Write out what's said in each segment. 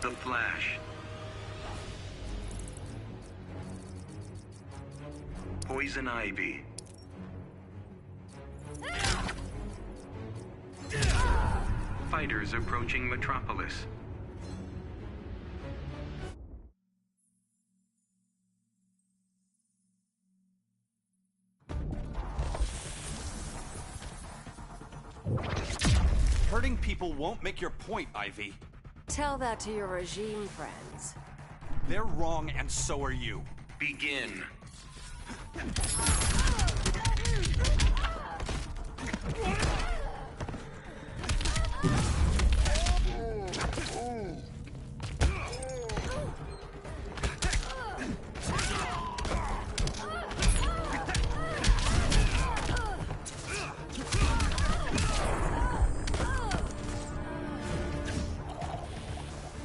The Flash. Poison Ivy. Fighters approaching Metropolis. Hurting people won't make your point, Ivy. Tell that to your regime friends. They're wrong, and so are you. Begin.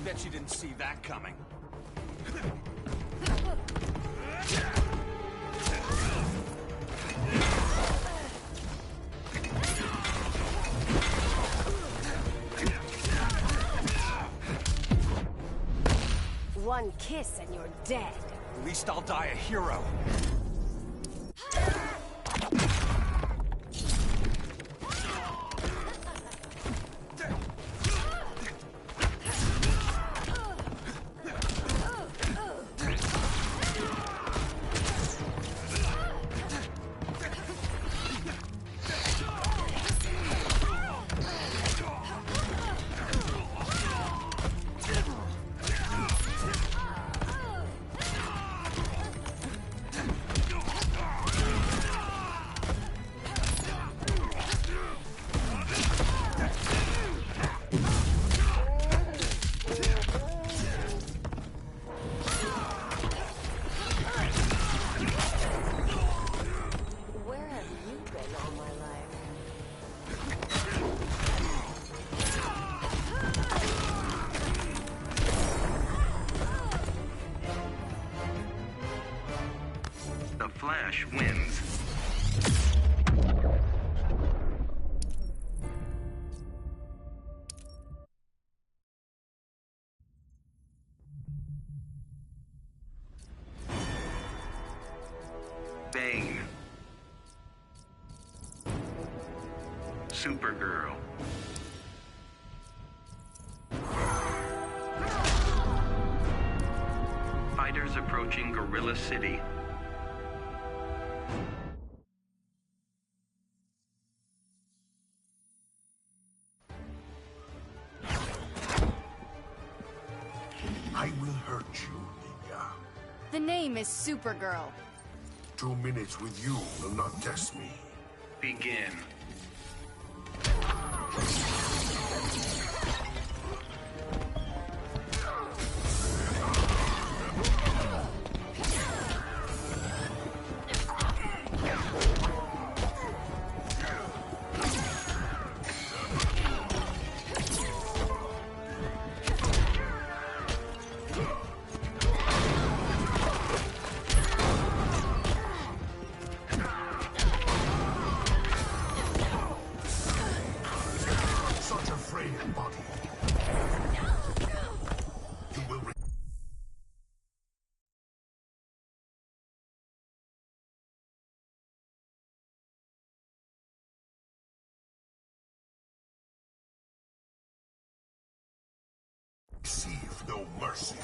Bet you didn't see that coming. One kiss and you're dead. At least I'll die a hero. The Flash wins. Bane. Supergirl. Fighters approaching Gorilla City. I will hurt you, Ninja. The name is Supergirl. 2 minutes with you will not test me. Begin. Such a frail body. You will receive no mercy.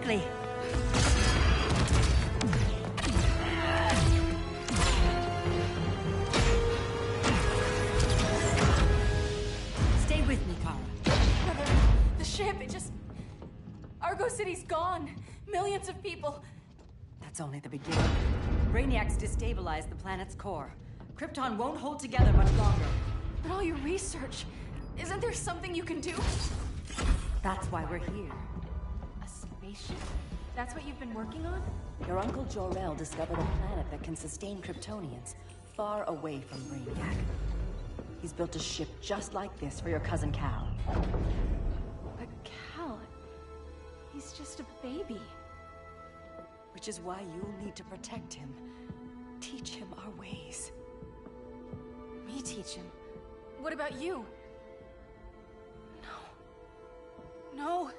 quickly. Stay with me, Kara. Brother, the ship, it just... Argo City's gone. Millions of people. That's only the beginning. Brainiac's destabilized the planet's core. Krypton won't hold together much longer. But all your research, isn't there something you can do? That's why we're here. A spaceship? That's what you've been working on? Your Uncle Jor-El discovered a planet that can sustain Kryptonians, far away from Brainiac. He's built a ship just like this for your cousin Cal. But Cal... he's just a baby. Which is why you'll need to protect him. Teach him our ways. Me teach him? What about you? No.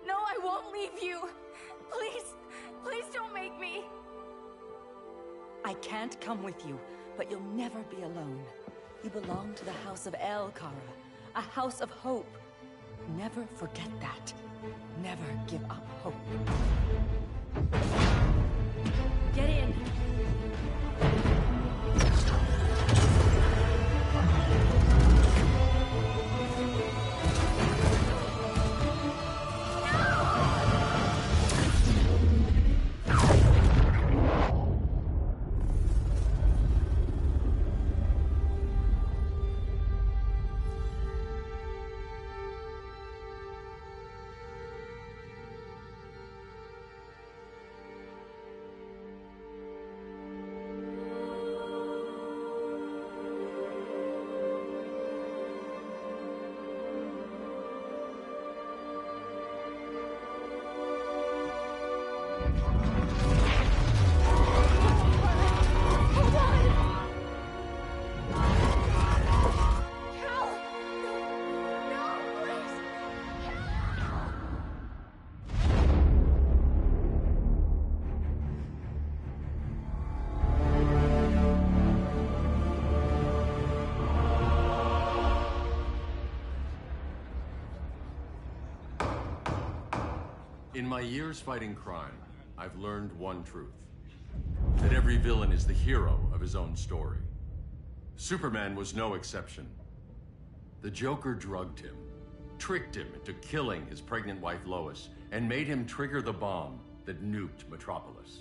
No, I won't leave you. Please, please don't make me. I can't come with you, but you'll never be alone. You belong to the House of El, Kara. A house of hope. Never forget that. Never give up hope. Get in. In my years fighting crime, I've learned one truth. That every villain is the hero of his own story. Superman was no exception. The Joker drugged him, tricked him into killing his pregnant wife Lois, and made him trigger the bomb that nuked Metropolis.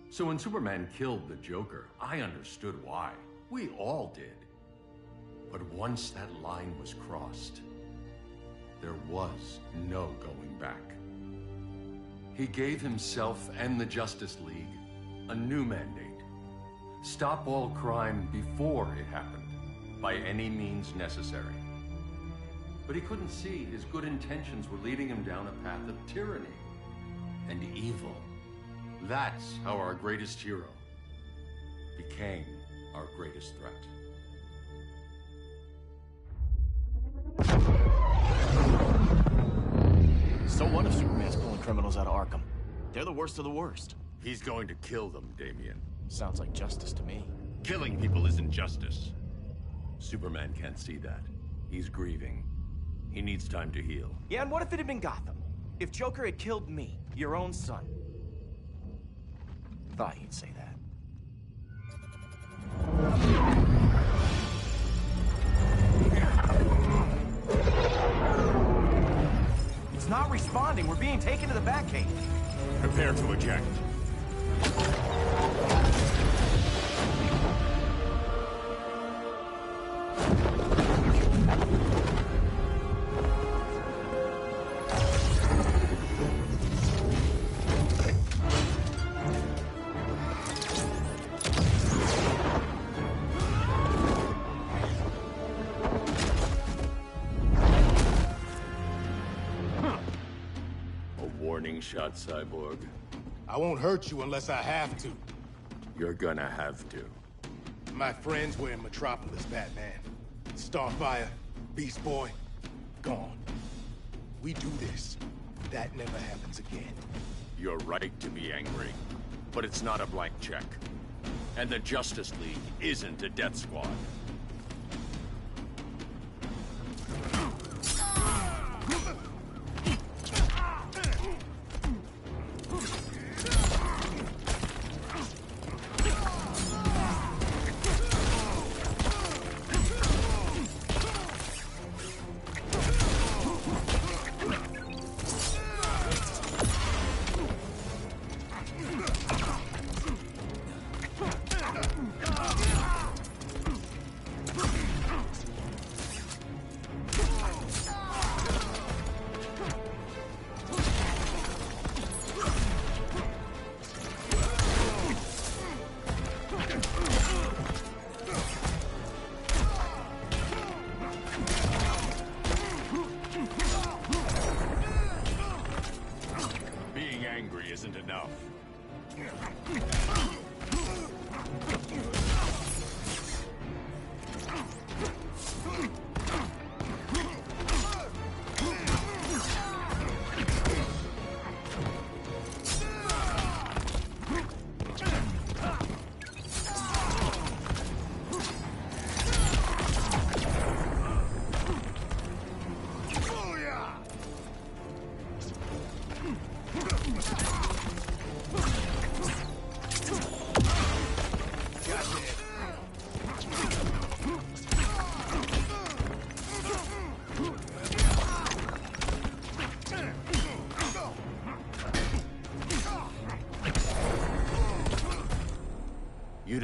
So when Superman killed the Joker, I understood why. We all did. But once that line was crossed, there was no going back. He gave himself and the Justice League a new mandate. Stop all crime before it happened, by any means necessary. But he couldn't see his good intentions were leading him down a path of tyranny and evil. That's how our greatest hero became our greatest threat. So what if Superman's pulling criminals out of Arkham? They're the worst of the worst. He's going to kill them, Damian. Sounds like justice to me. Killing people isn't justice. Superman can't see that. He's grieving. He needs time to heal. Yeah, and what if it had been Gotham? If Joker had killed me, your own son? Thought he'd say that. It's not responding. We're being taken to the Batcave. Prepare to eject. Shot, Cyborg. I won't hurt you unless I have to. You're gonna have to. My friends were in Metropolis, Batman. Starfire, Beast Boy, gone. We do this. That never happens again. You're right to be angry, but it's not a blank check. And the Justice League isn't a death squad.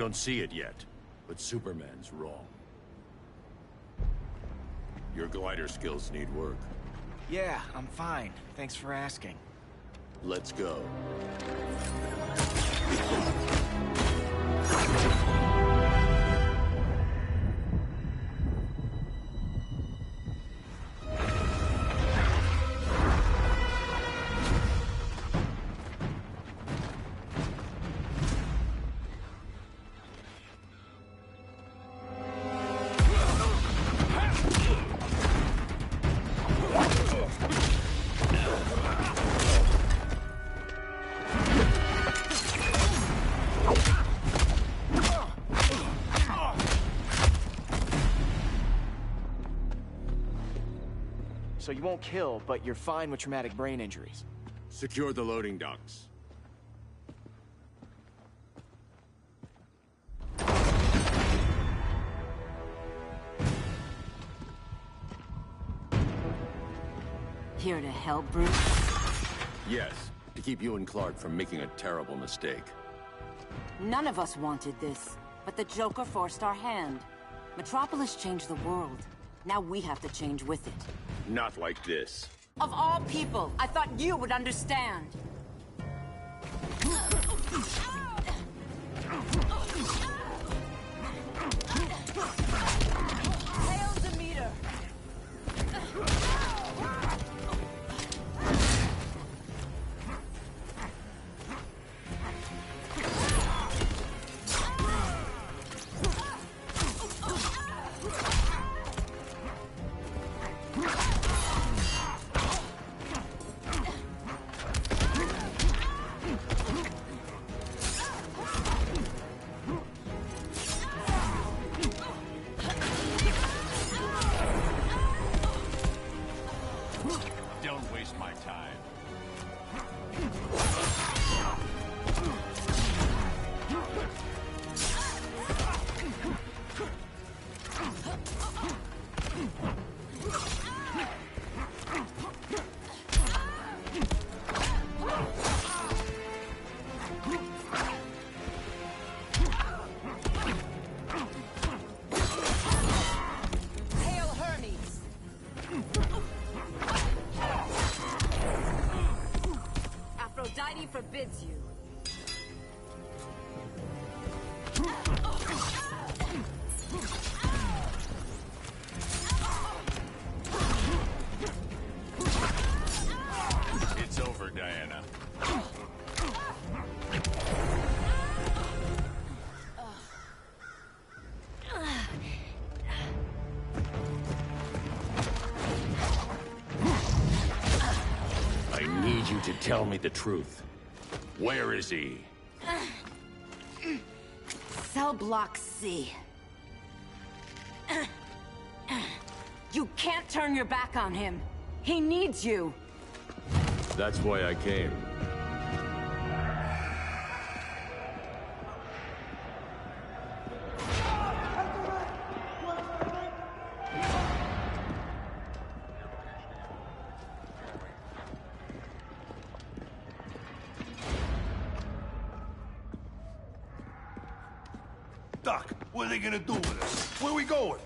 don't see it yet, but Superman's wrong. Your glider skills need work. Yeah, I'm fine. Thanks for asking. Let's go. So you won't kill, but you're fine with traumatic brain injuries. Secure the loading docks. Here to help, Bruce? Yes, to keep you and Clark from making a terrible mistake. None of us wanted this, but the Joker forced our hand. Metropolis changed the world. Now we have to change with it. Not like this. Of all people, I thought you would understand. Hail Demeter! Don't waste my time. Hail Hermes! Aphrodite forbids you. It's over, Diana. I need you to tell me the truth. Where is he? Cell block C. You can't turn your back on him. He needs you. That's why I came. Doc, what are they gonna do with us? Where we going?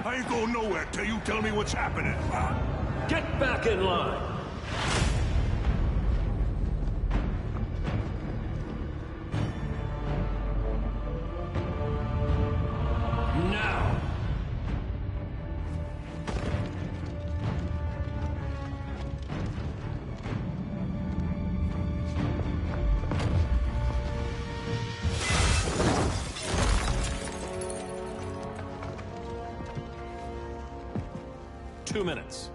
I ain't going nowhere till you tell me what's happening. Get back in line! Now! Two minutes.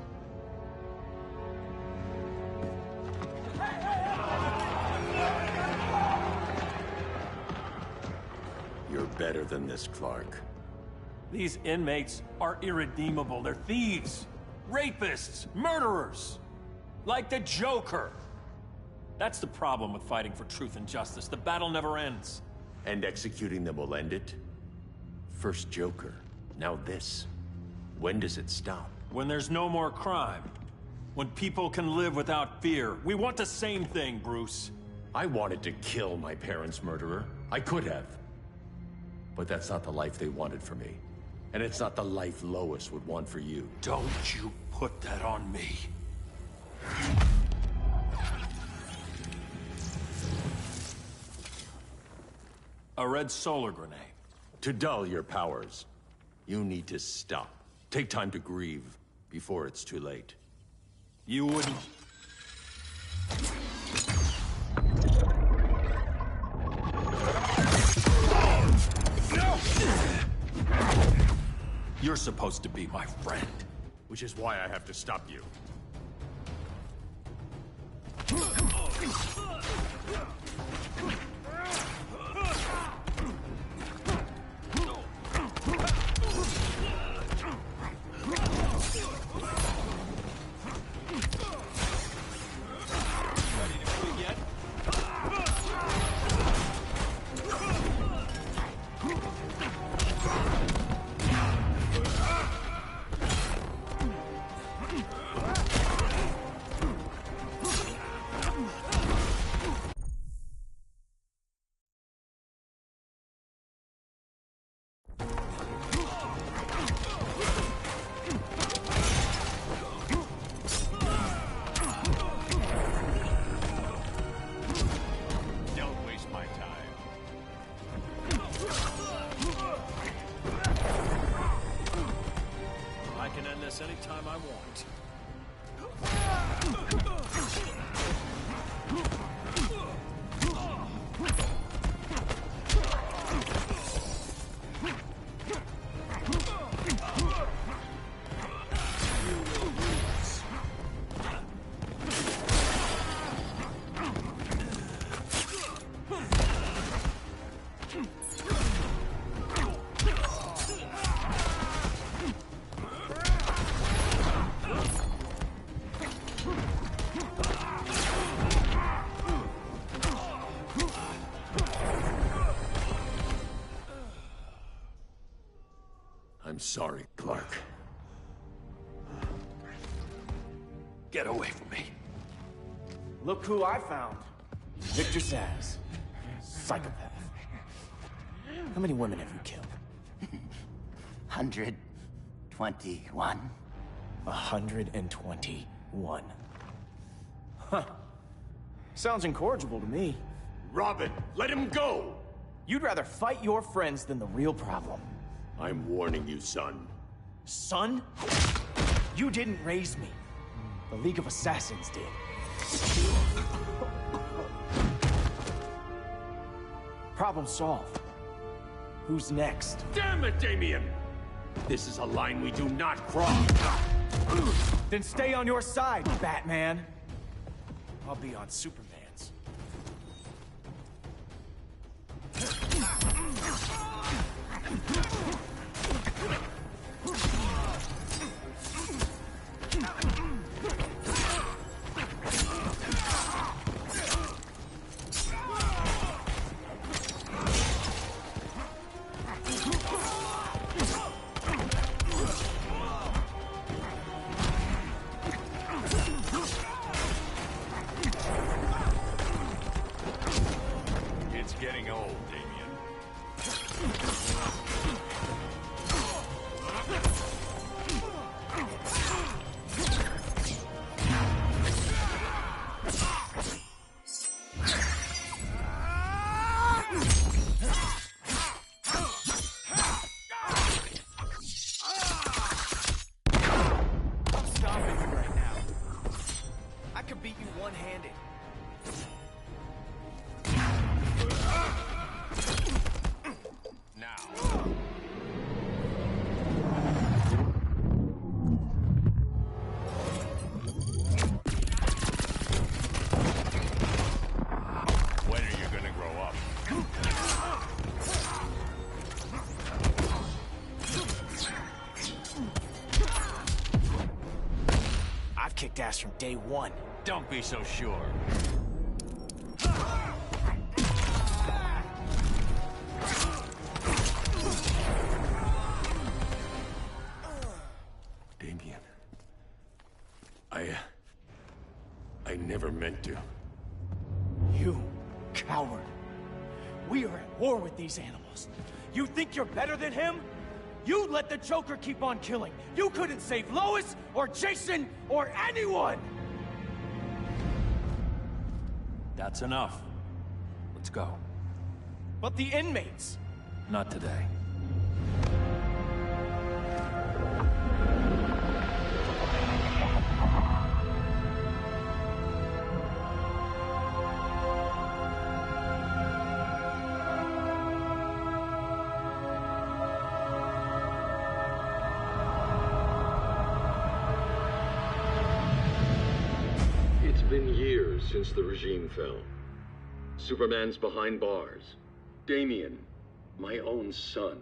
You're better than this, Clark. These inmates are irredeemable. They're thieves, rapists, murderers. Like the Joker. That's the problem with fighting for truth and justice. The battle never ends. And executing them will end it? First Joker, now this. When does it stop? When there's no more crime. When people can live without fear. We want the same thing, Bruce. I wanted to kill my parents' murderer. I could have. But that's not the life they wanted for me. And it's not the life Lois would want for you. Don't you put that on me. A red solar grenade. To dull your powers, you need to stop. Take time to grieve before it's too late. You wouldn't... You're supposed to be my friend. Which is why I have to stop you. Anytime I want. I'm sorry, Clark. Get away from me. Look who I found. Victor Zsasz. Psychopath. How many women have you killed? 121. 121. Huh. Sounds incorrigible to me. Robin, let him go! You'd rather fight your friends than the real problem. I'm warning you, son. Son? You didn't raise me. The League of Assassins did. Problem solved. Who's next? Damn it, Damien! This is a line we do not cross. Then stay on your side, Batman. I'll be on Superman's. It's getting old, Damien. I'm stopping you right now. I could beat you one-handed. I've kicked ass from day one. Don't be so sure. Damien. I never meant to. You coward. We are at war with these animals. You think you're better than him? You let the Joker keep on killing. You couldn't save Lois, or Jason, or anyone! That's enough. Let's go. But the inmates! Not today. It's been years since the regime fell. Superman's behind bars. Damien, my own son,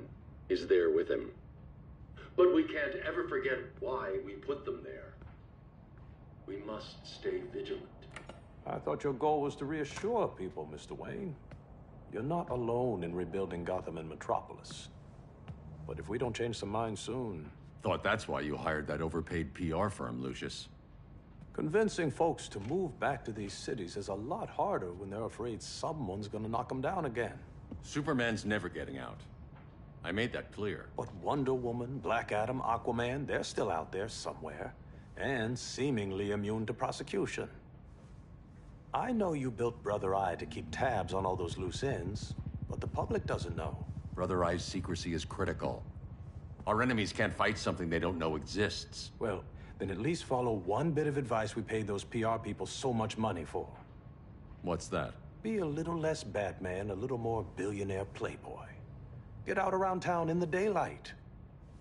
is there with him. But we can't ever forget why we put them there. We must stay vigilant. I thought your goal was to reassure people, Mr. Wayne. You're not alone in rebuilding Gotham and Metropolis. But if we don't change some minds soon... Thought that's why you hired that overpaid PR firm, Lucius. Convincing folks to move back to these cities is a lot harder when they're afraid someone's gonna knock them down again. Superman's never getting out. I made that clear. But Wonder Woman, Black Adam, Aquaman, they're still out there somewhere. And seemingly immune to prosecution. I know you built Brother Eye to keep tabs on all those loose ends, but the public doesn't know. Brother Eye's secrecy is critical. Our enemies can't fight something they don't know exists. Well, then at least follow one bit of advice we paid those PR people so much money for. What's that? Be a little less Batman, a little more billionaire playboy. Get out around town in the daylight.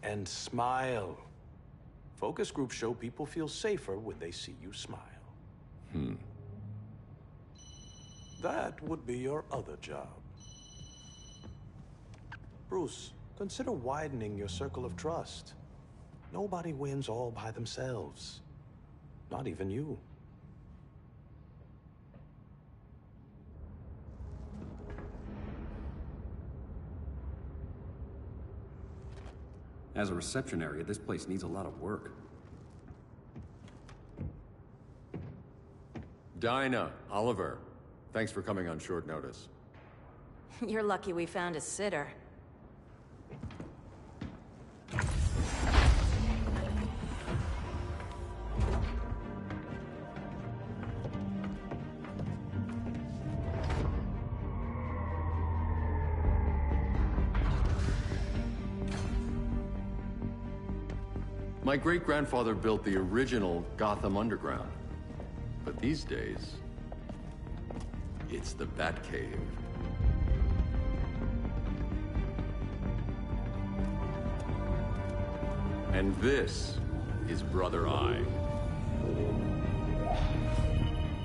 And smile. Focus groups show people feel safer when they see you smile. That would be your other job. Bruce, consider widening your circle of trust. Nobody wins all by themselves. Not even you. As a reception area, this place needs a lot of work. Dinah, Oliver, thanks for coming on short notice. You're lucky we found a sitter. My great-grandfather built the original Gotham Underground. But these days, it's the Batcave. And this is Brother Eye.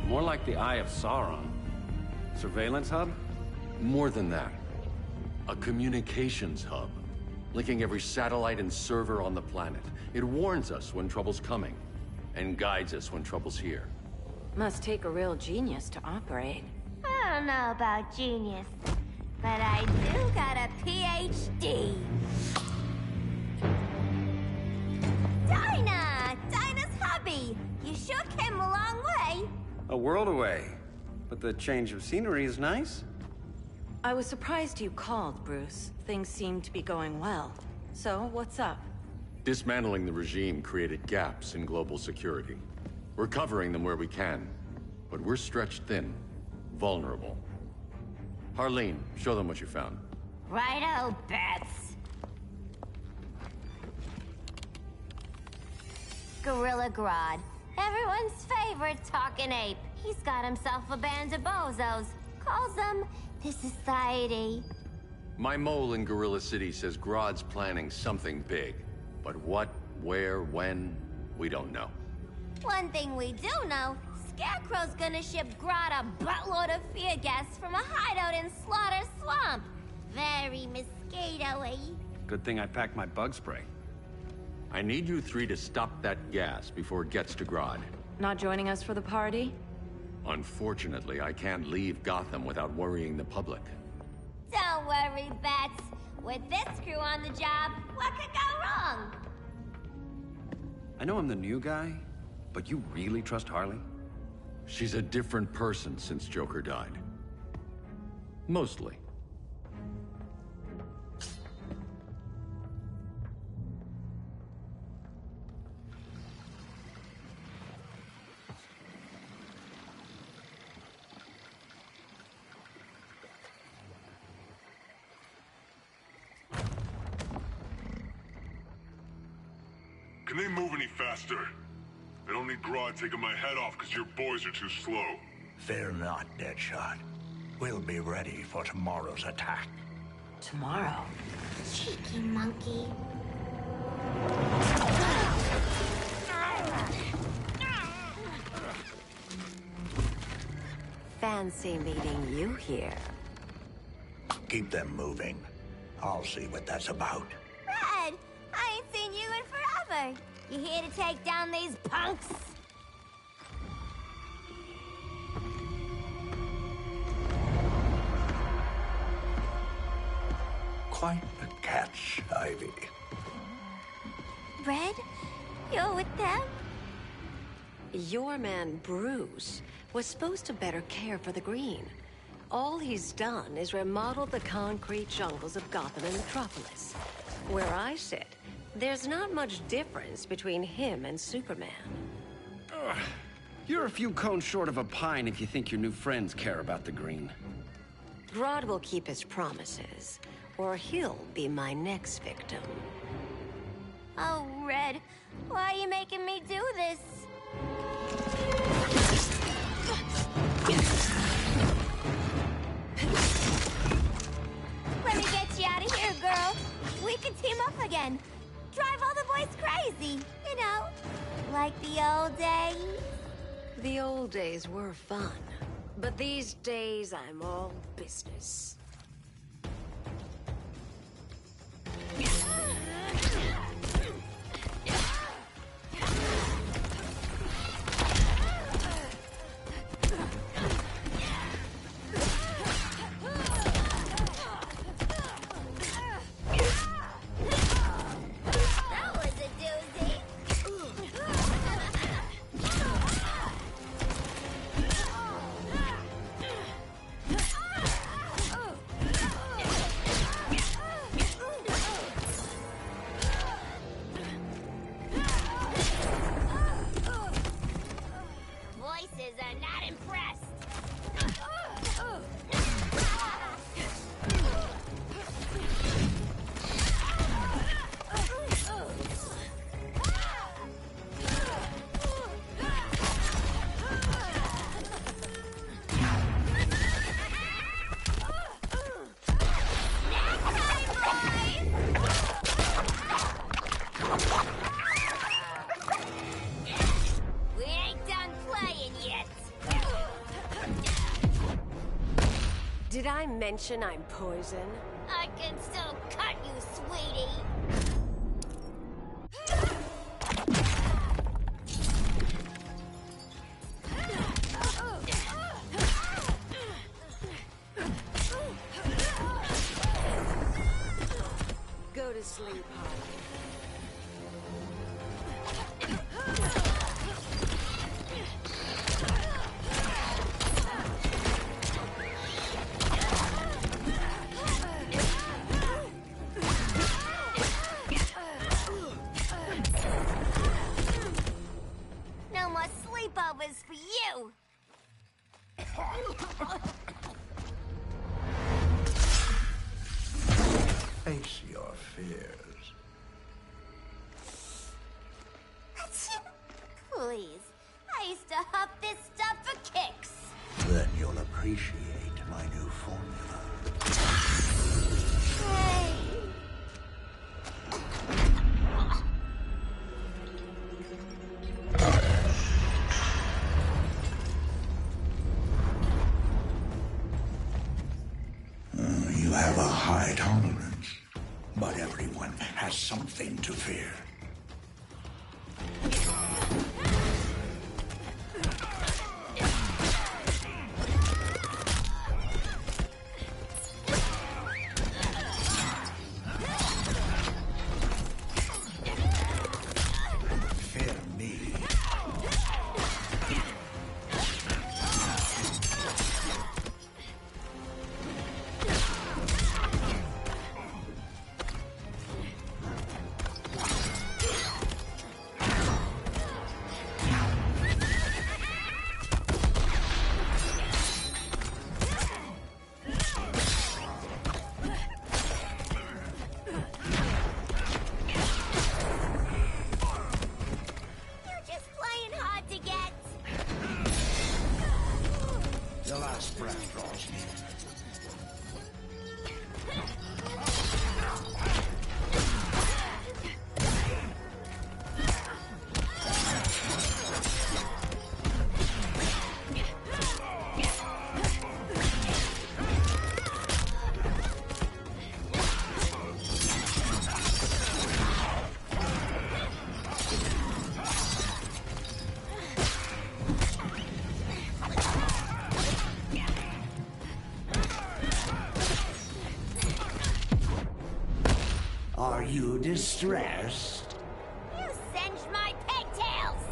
More like the Eye of Sauron. Surveillance hub? More than that. A communications hub, linking every satellite and server on the planet. It warns us when trouble's coming, and guides us when trouble's here. Must take a real genius to operate. I don't know about genius, but I do got a PhD. Dinah's hubby! You sure came a long way. A world away. But the change of scenery is nice. I was surprised you called, Bruce. Things seem to be going well. So, what's up? Dismantling the regime created gaps in global security. We're covering them where we can, but we're stretched thin, vulnerable. Harleen, show them what you found. Righto, Bats. Gorilla Grodd. Everyone's favorite talking ape. He's got himself a band of bozos. Calls them the Society. My mole in Gorilla City says Grodd's planning something big. But what, where, when, we don't know. One thing we do know, Scarecrow's gonna ship Grodd a buttload of fear gas from a hideout in Slaughter Swamp. Very mosquito-y. Good thing I packed my bug spray. I need you three to stop that gas before it gets to Grodd. Not joining us for the party? Unfortunately, I can't leave Gotham without worrying the public. Don't worry, Bats. With this crew on the job, what could go wrong? I know I'm the new guy, but you really trust Harley? She's a different person since Joker died. Mostly. Can they move any faster? I don't need Grodd taking my head off because your boys are too slow. Fear not, Deadshot. We'll be ready for tomorrow's attack. Tomorrow? Cheeky monkey. Fancy meeting you here. Keep them moving. I'll see what that's about. Red, I ain't seen you in forever. You here to take down these punks? Quite a catch, Ivy. Red, you're with them? Your man, Bruce, was supposed to better care for the Green. All he's done is remodel the concrete jungles of Gotham and Metropolis. Where I sit, there's not much difference between him and Superman. You're a few cones short of a pine if you think your new friends care about the Green. Grodd will keep his promises, or he'll be my next victim. Oh, Red, why are you making me do this? Let me get you out of here, girl. We can team up again. Drive all the boys crazy, you know, like the old days. The old days were fun, but these days I'm all business. Did I mention I'm poison? I can still cut you, sweetie. Go to sleep, Harley. No more sleepovers for you. Face your fears. Please, I used to huff this stuff for kicks. Then you'll appreciate my new formula. Hey. You have a high tolerance, but everyone has something to fear. Fear me. Are you distressed? You singed my pigtails!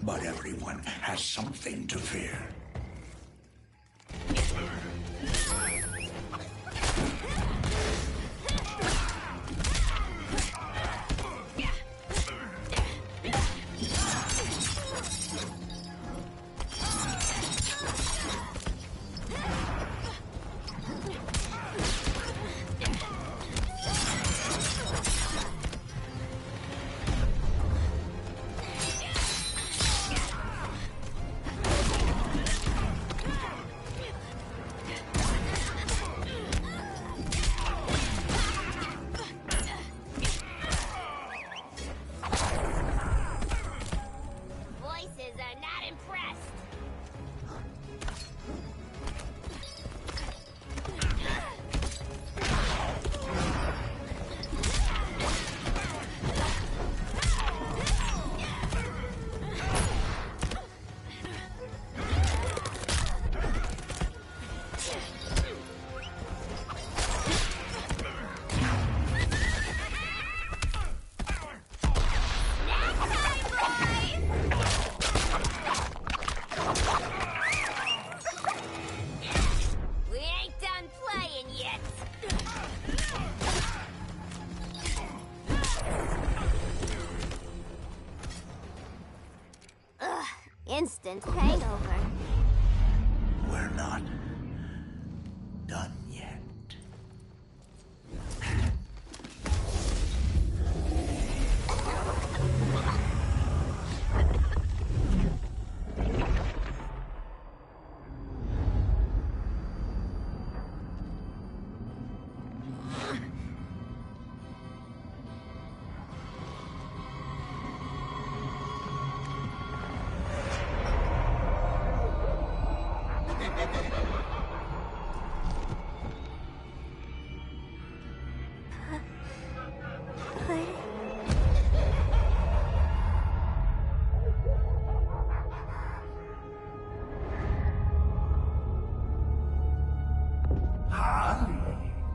But everyone has something to fear. Instant hangover. We're not done yet.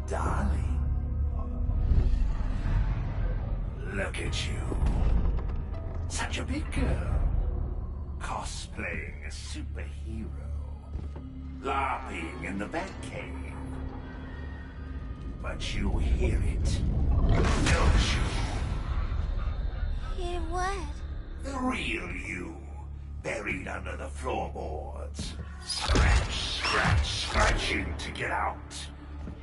Darling. Look at you. Such a big girl. Cosplaying a superhero. LARPing in the Batcave. But you hear it, don't you? Hear what? The real you. Buried under the floorboards. Scratch, scratch, scratching to get out.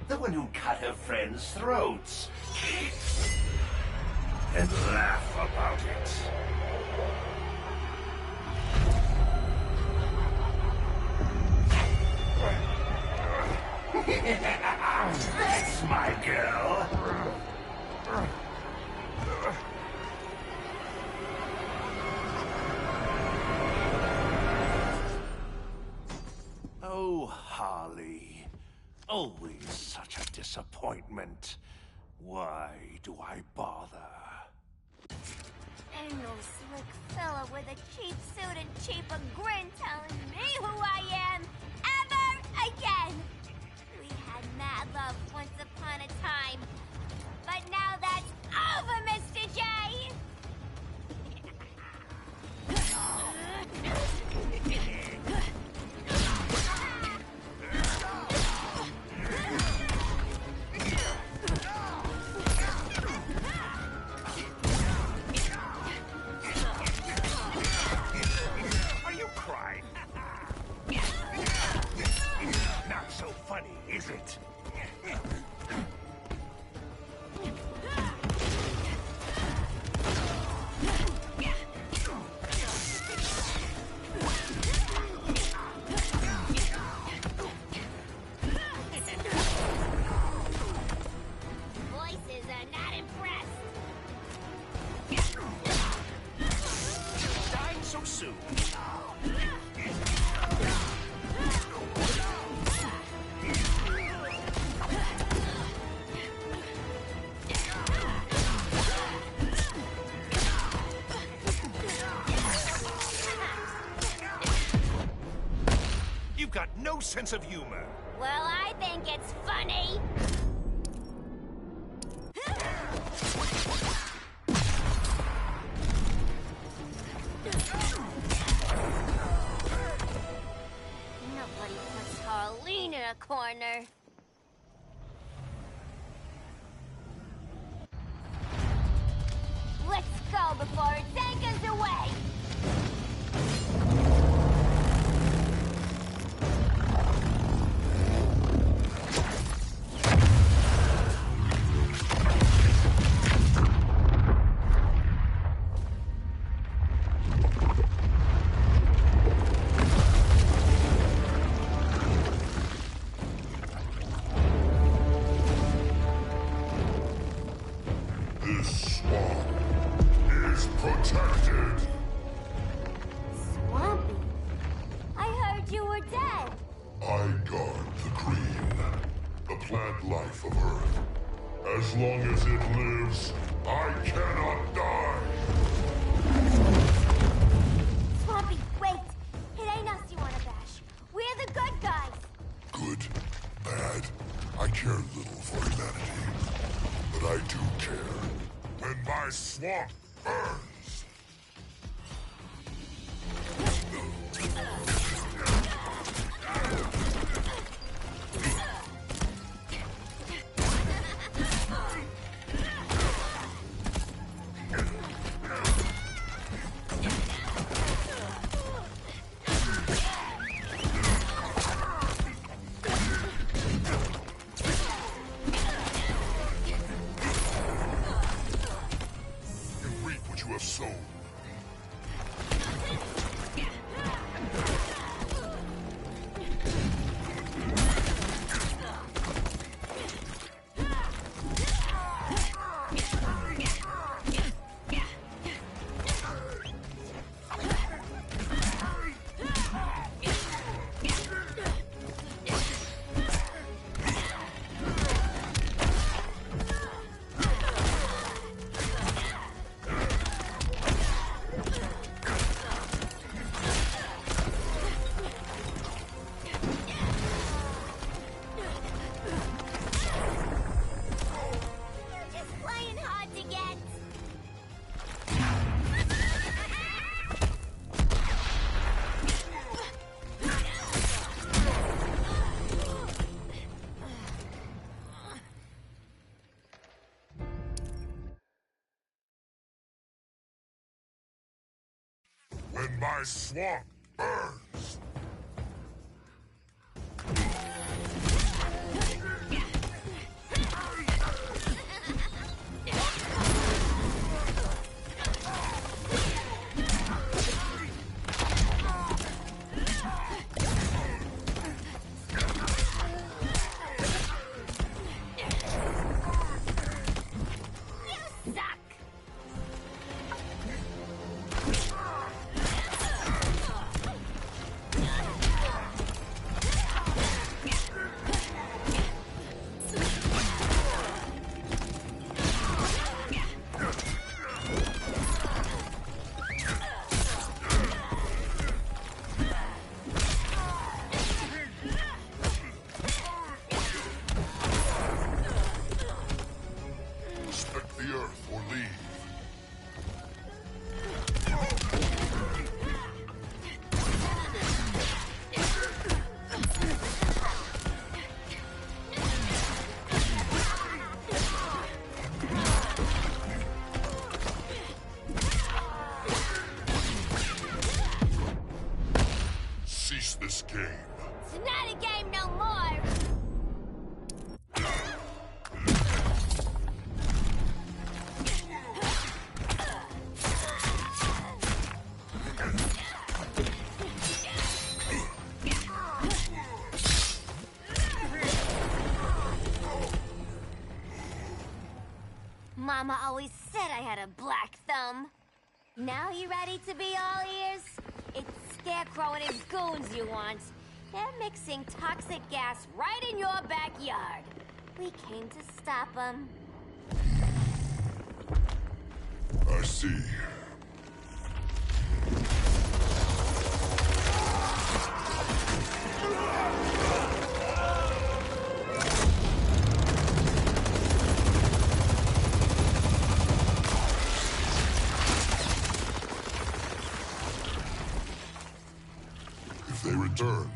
The one who cut her friends' throats. And laugh about it. That's my girl. Oh, Harley. Always such a disappointment. Why do I bother? Ain't no slick fella with a cheap suit and cheaper grin telling me who I am ever again. We had mad love once upon a time, but now that's over, Mr. J. Are you crying? Not so funny, is it? Voices are not impressed. Dying so soon. no sense of humor. Well, I think it's funny. Nobody puts Harleen in a corner. Let's go before it takes us away! This swamp is protected. Swampy? I heard you were dead. I guard the green, the plant life of Earth. As long as it lives, I cannot die. Swampy, wait! It ain't us you wanna bash. We're the good guys. Good, bad, I care little for humanity. But I do care when my swamp burns. You reap what you have sown. You're just plain hard to get. When my swamp burns. You suck! Respect the earth or leave. Cease this game. It's not a game no more! Mama always said I had a black thumb. Now you ready to be all ears? It's Scarecrow and his goons you want. They're mixing toxic gas right in your backyard. We came to stop them. I see. return,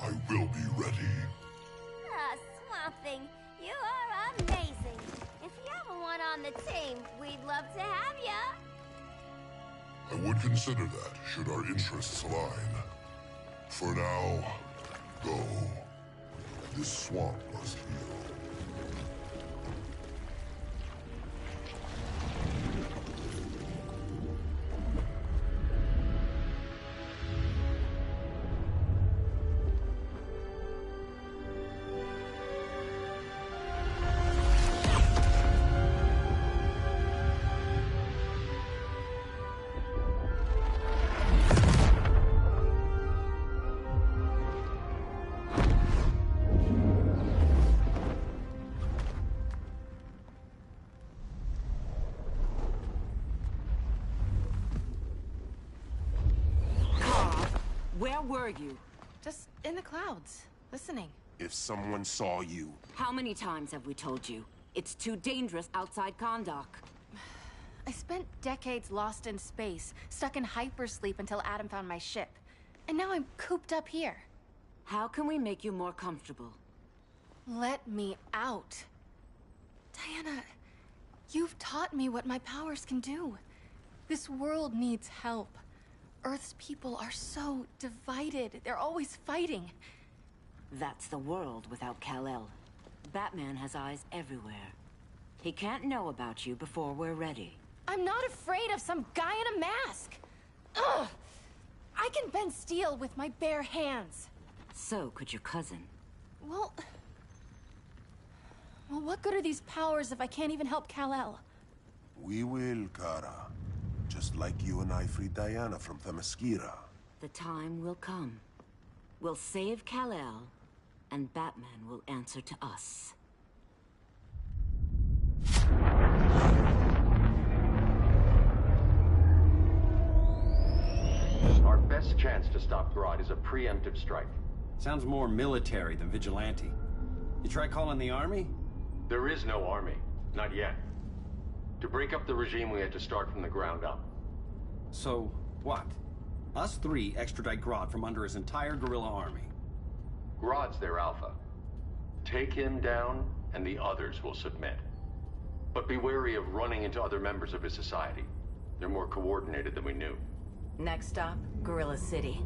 I will be ready. Ah, Swamp Thing, you are amazing. If you ever want on the team, we'd love to have ya. I would consider that, should our interests align. For now, go. This swamp must heal. Where were you? Just in the clouds, listening. If someone saw you... How many times have we told you? It's too dangerous outside Kahndaq. I spent decades lost in space, stuck in hypersleep until Adam found my ship. And now I'm cooped up here. How can we make you more comfortable? Let me out. Diana, you've taught me what my powers can do. This world needs help. Earth's people are so divided. They're always fighting. That's the world without Kal-El. Batman has eyes everywhere. He can't know about you before we're ready. I'm not afraid of some guy in a mask. Ugh! I can bend steel with my bare hands. So could your cousin. Well, what good are these powers if I can't even help Kal-El? We will, Kara. Just like you and I freed Diana from Themyscira. The time will come. We'll save Kal-El, and Batman will answer to us. Our best chance to stop Grodd is a preemptive strike. Sounds more military than vigilante. You try calling the army? There is no army. Not yet. To break up the regime, we had to start from the ground up. So, what? Us three extradite Grodd from under his entire guerrilla army. Grodd's their alpha. Take him down, and the others will submit. But be wary of running into other members of his society. They're more coordinated than we knew. Next stop, Gorilla City.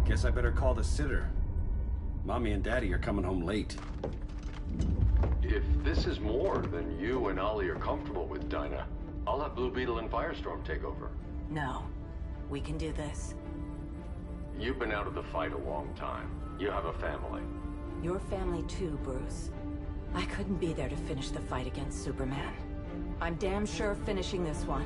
Guess I better call the sitter. Mommy and Daddy are coming home late. If this is more than you and Ollie are comfortable with, Dinah, I'll have Blue Beetle and Firestorm take over. No. We can do this. You've been out of the fight a long time. You have a family. Your family too, Bruce. I couldn't be there to finish the fight against Superman. I'm damn sure finishing this one.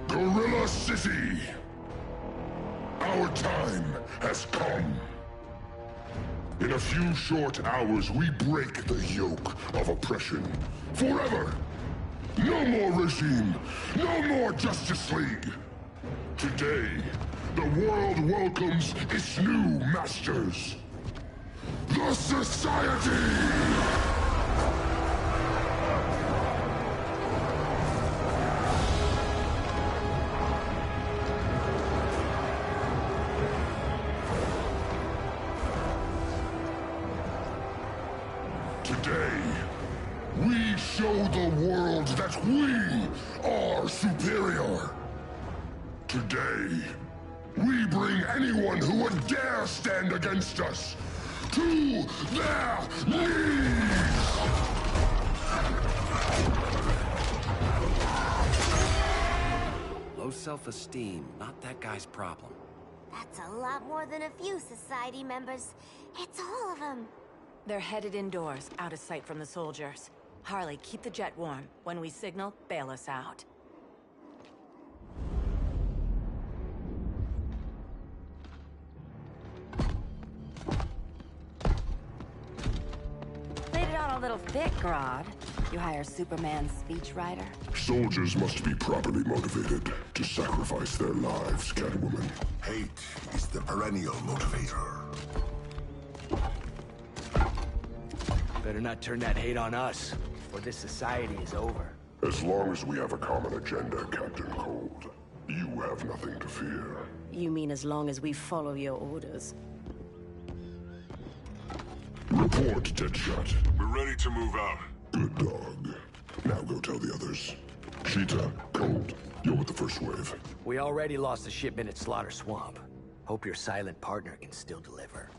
Gorilla City! Our time has come. In a few short hours, we break the yoke of oppression. Forever! No more regime! No more Justice League! Today, the world welcomes its new masters. The Society! Today, we show the world that we are superior. Today, we bring anyone who would dare stand against us to their knees! Low self-esteem, not that guy's problem. That's a lot more than a few society members. It's all of them. They're headed indoors, out of sight from the soldiers. Harley, keep the jet warm. When we signal, bail us out. little thick, Grodd. You hire Superman's speechwriter? Soldiers must be properly motivated to sacrifice their lives, Catwoman. Hate is the perennial motivator. Better not turn that hate on us, or this society is over. As long as we have a common agenda, Captain Cold, you have nothing to fear. You mean as long as we follow your orders? Report, Deadshot. We're ready to move out. Good dog. Now go tell the others. Cheetah, Cold, you're with the first wave. We already lost a shipment at Slaughter Swamp. Hope your silent partner can still deliver.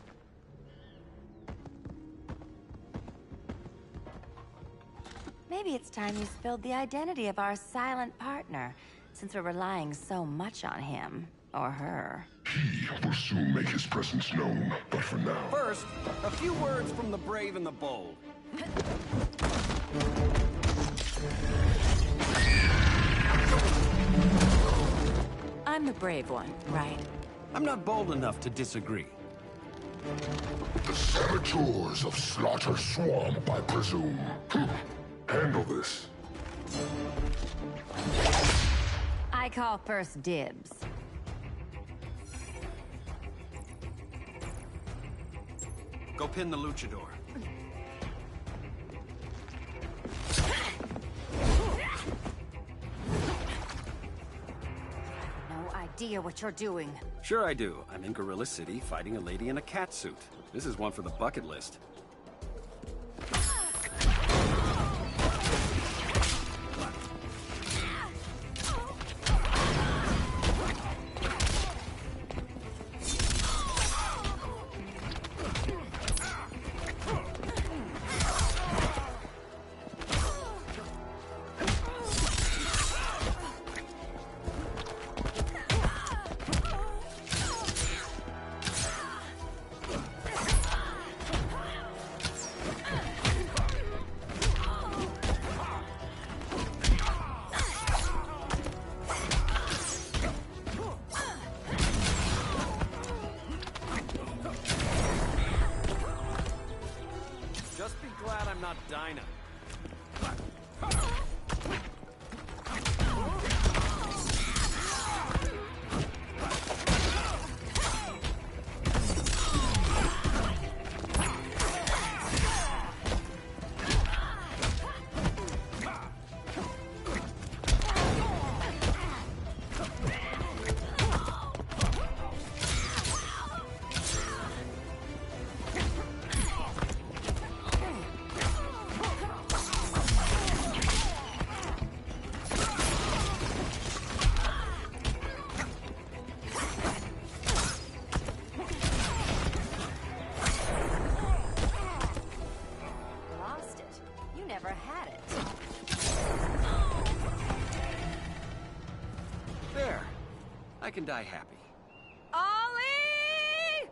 Maybe it's time you spilled the identity of our silent partner, since we're relying so much on him. Or her. He will soon make his presence known, but for now... First, a few words from the brave and the bold. I'm the brave one, right? I'm not bold enough to disagree. The saboteurs of Slaughter Swamp, I presume. Handle this. I call first dibs. Go pin the luchador. No idea what you're doing. Sure I do. I'm in Gorilla City fighting a lady in a cat suit. This is one for the bucket list. Just be glad I'm not Dinah. I can die happy. Ollie!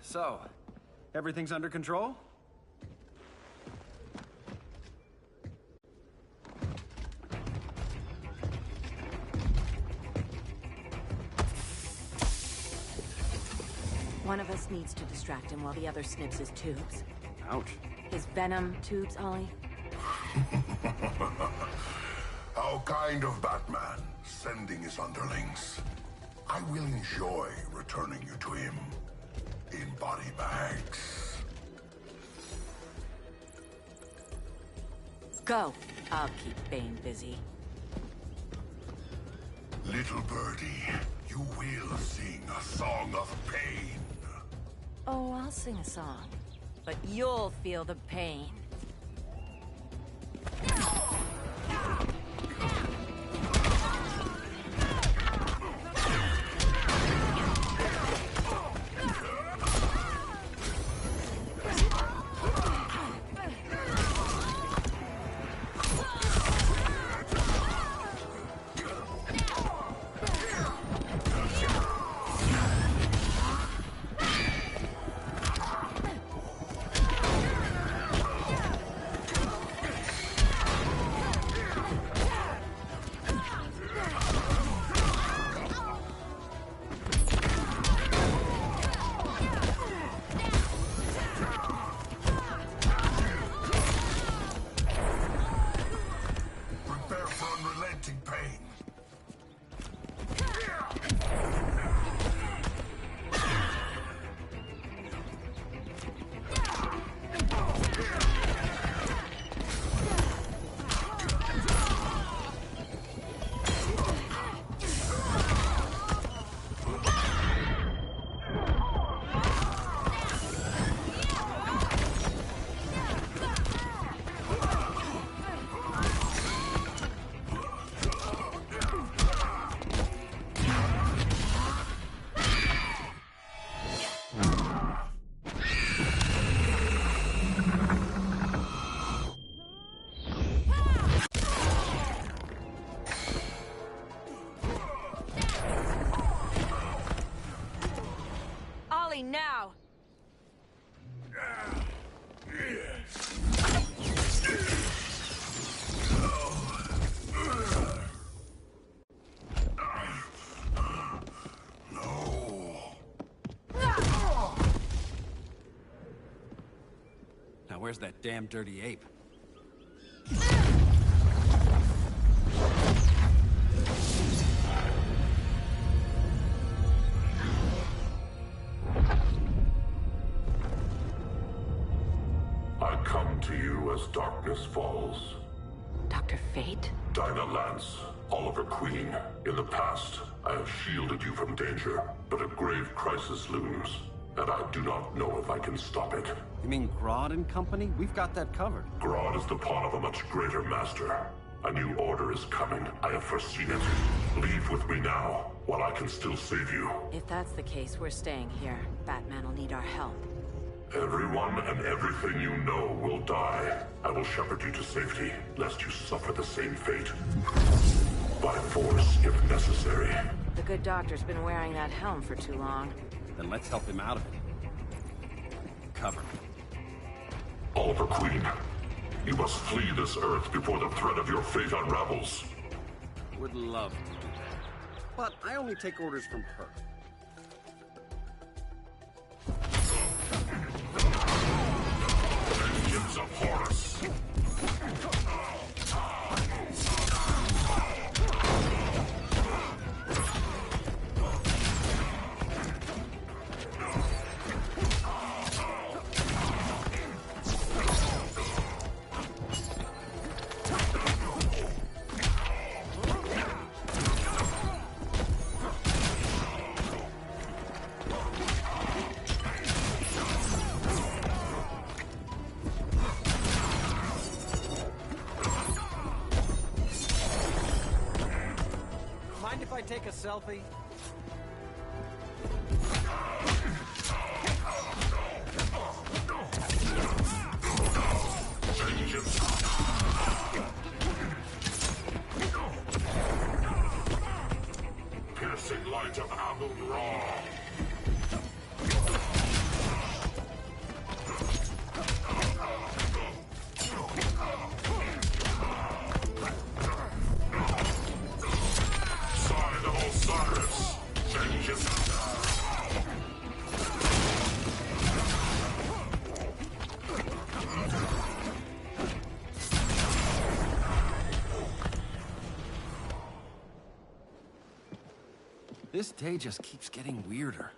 So, everything's under control? One of us needs to distract him while the other snips his tubes. Ouch. His venom tubes, Ollie? How kind of Batman, sending his underlings. I will enjoy returning you to him in body bags. Go. I'll keep Bane busy. Little birdie, you will sing a song of pain. Oh, I'll sing a song. But you'll feel the pain. Now where's that damn dirty ape? I come to you as darkness falls. Dr. Fate? Dinah Lance, Oliver Queen. In the past, I have shielded you from danger, but a grave crisis looms, and I do not know if I can stop it. You mean Grodd and company? We've got that covered. Grodd is the pawn of a much greater master. A new order is coming. I have foreseen it. Leave with me now, while I can still save you. If that's the case, we're staying here. Batman will need our help. Everyone and everything you know will die. I will shepherd you to safety, lest you suffer the same fate. By force, if necessary. The good doctor's been wearing that helm for too long. Then let's help him out of it. Cover me. Oliver Queen, you must flee this Earth before the threat of your fate unravels. Would love to do that. But I only take orders from her. Engines of Horus! Mind if I take a selfie? Piercing light of Amun-Ra. Sign of Osiris. Vengeance. This day just keeps getting weirder.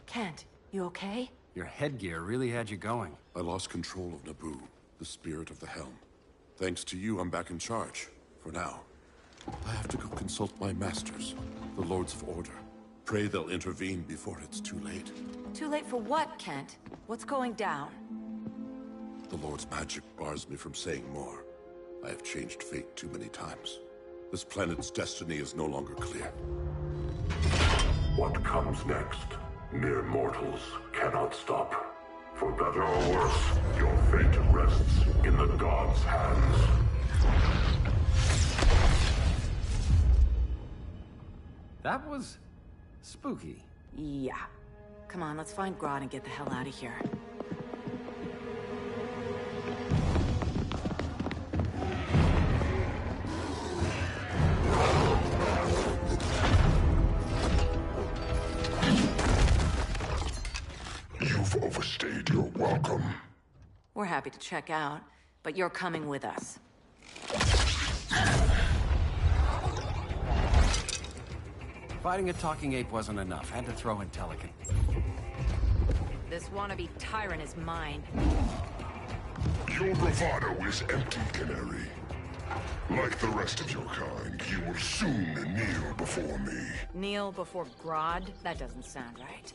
Kent, you okay? Your headgear really had you going. I lost control of Naboo, the spirit of the helm. Thanks to you, I'm back in charge. For now. I have to go consult my masters, the Lords of Order. Pray they'll intervene before it's too late. Too late for what, Kent? What's going down? The Lord's magic bars me from saying more. I have changed fate too many times. This planet's destiny is no longer clear. What comes next, mere mortals cannot stop. For better or worse, your fate rests in the gods' hands. That was spooky. Yeah. Come on, let's find Grodd and get the hell out of here. You've overstayed your welcome. We're happy to check out, but you're coming with us. Fighting a talking ape wasn't enough. Had to throw in Telekin. This wannabe tyrant is mine. Your bravado is empty, Canary. Like the rest of your kind, you will soon kneel before me. Kneel before Grodd? That doesn't sound right.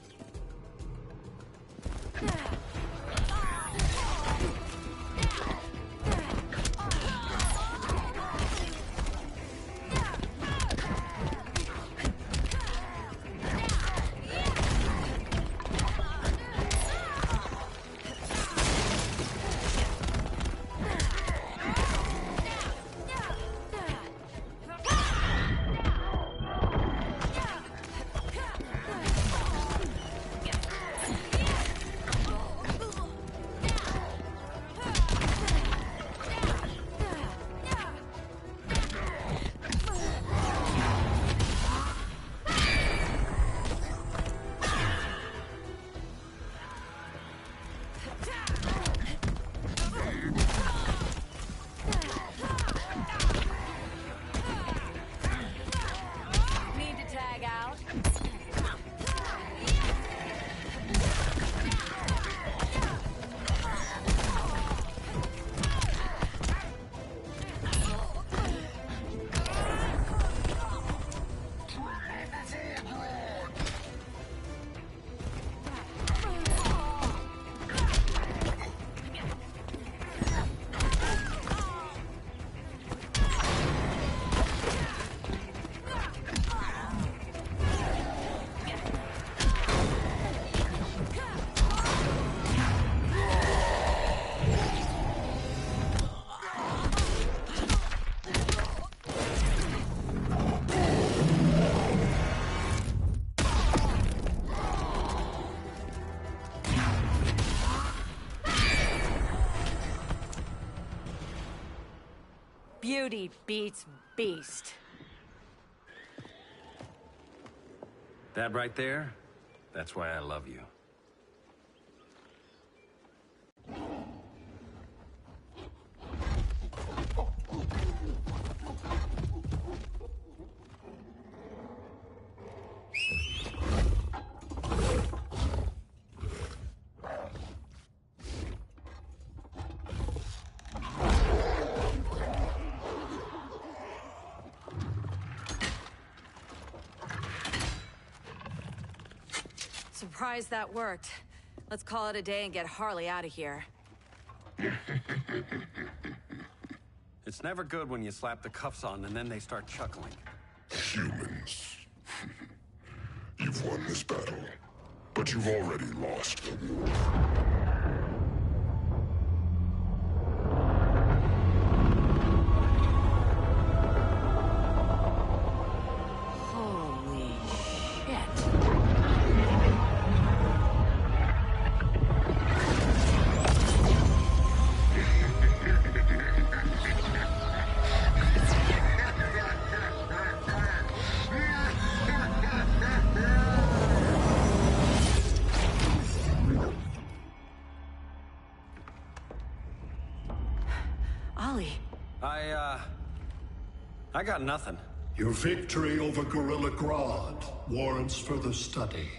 Beauty beats beast. That right there, that's why I love you. Surprised that worked. Let's call it a day and get Harley out of here. It's never good when you slap the cuffs on and then they start chuckling. Humans. You've won this battle, but you've already lost the war. Holy shit. I got nothing. Your victory over Gorilla Grodd warrants further study.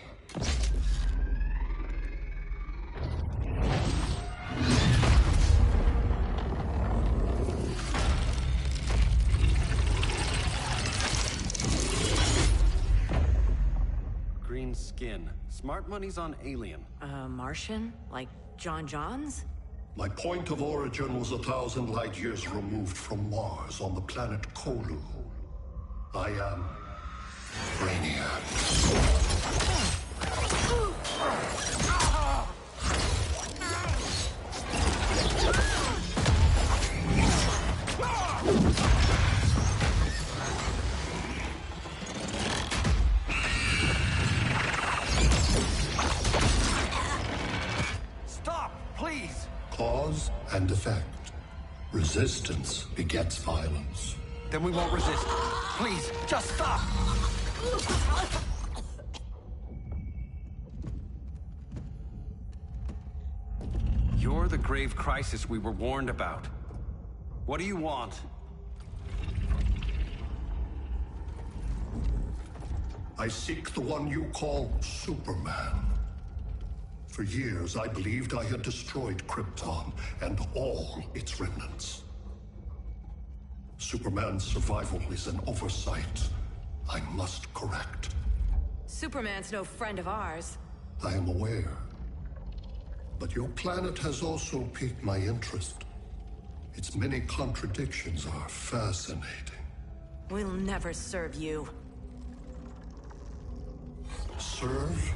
Green skin. Smart money's on alien. Martian? Like John Johns? My point of origin was 1,000 light years removed from Mars on the planet Kolu. I am Brainiac. Stop, please! Cause and effect. Resistance begets violence. Then we won't resist. Please, just stop! You're the grave crisis we were warned about. What do you want? I seek the one you call Superman. For years, I believed I had destroyed Krypton and all its remnants. Superman's survival is an oversight I must correct. Superman's no friend of ours. I am aware. But your planet has also piqued my interest. Its many contradictions are fascinating. We'll never serve you. Serve?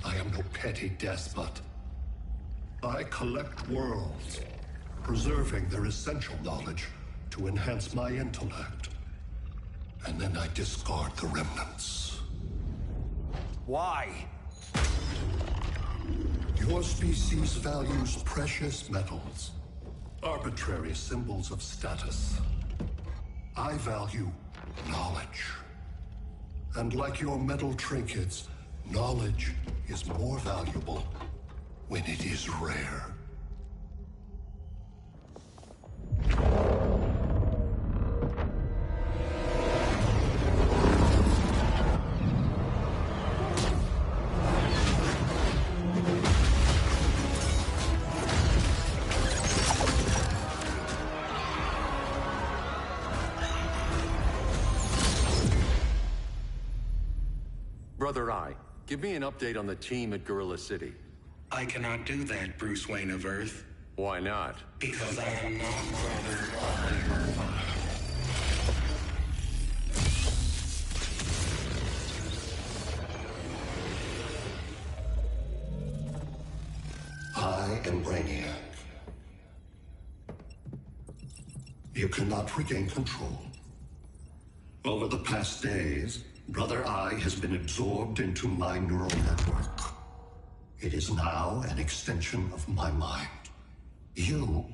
I am no petty despot. I collect worlds, preserving their essential knowledge to enhance my intellect. And then I discard the remnants. Why? Your species values precious metals, arbitrary symbols of status. I value knowledge. And like your metal trinkets, knowledge is more valuable when it is rare. Brother Eye, give me an update on the team at Gorilla City. I cannot do that, Bruce Wayne of Earth. Why not? Because I am not Brother Eye. I am Brainiac. You cannot regain control. Over the past days, Brother Eye has been absorbed into my neural network. It is now an extension of my mind. You,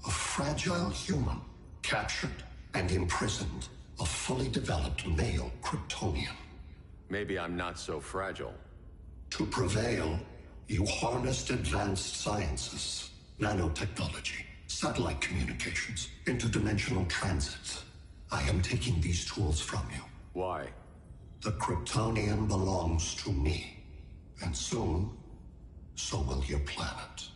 a fragile human, captured and imprisoned a fully developed male Kryptonian. Maybe I'm not so fragile. To prevail, you harnessed advanced sciences, nanotechnology, satellite communications, interdimensional transit. I am taking these tools from you. Why? The Kryptonian belongs to me. And soon, so will your planet.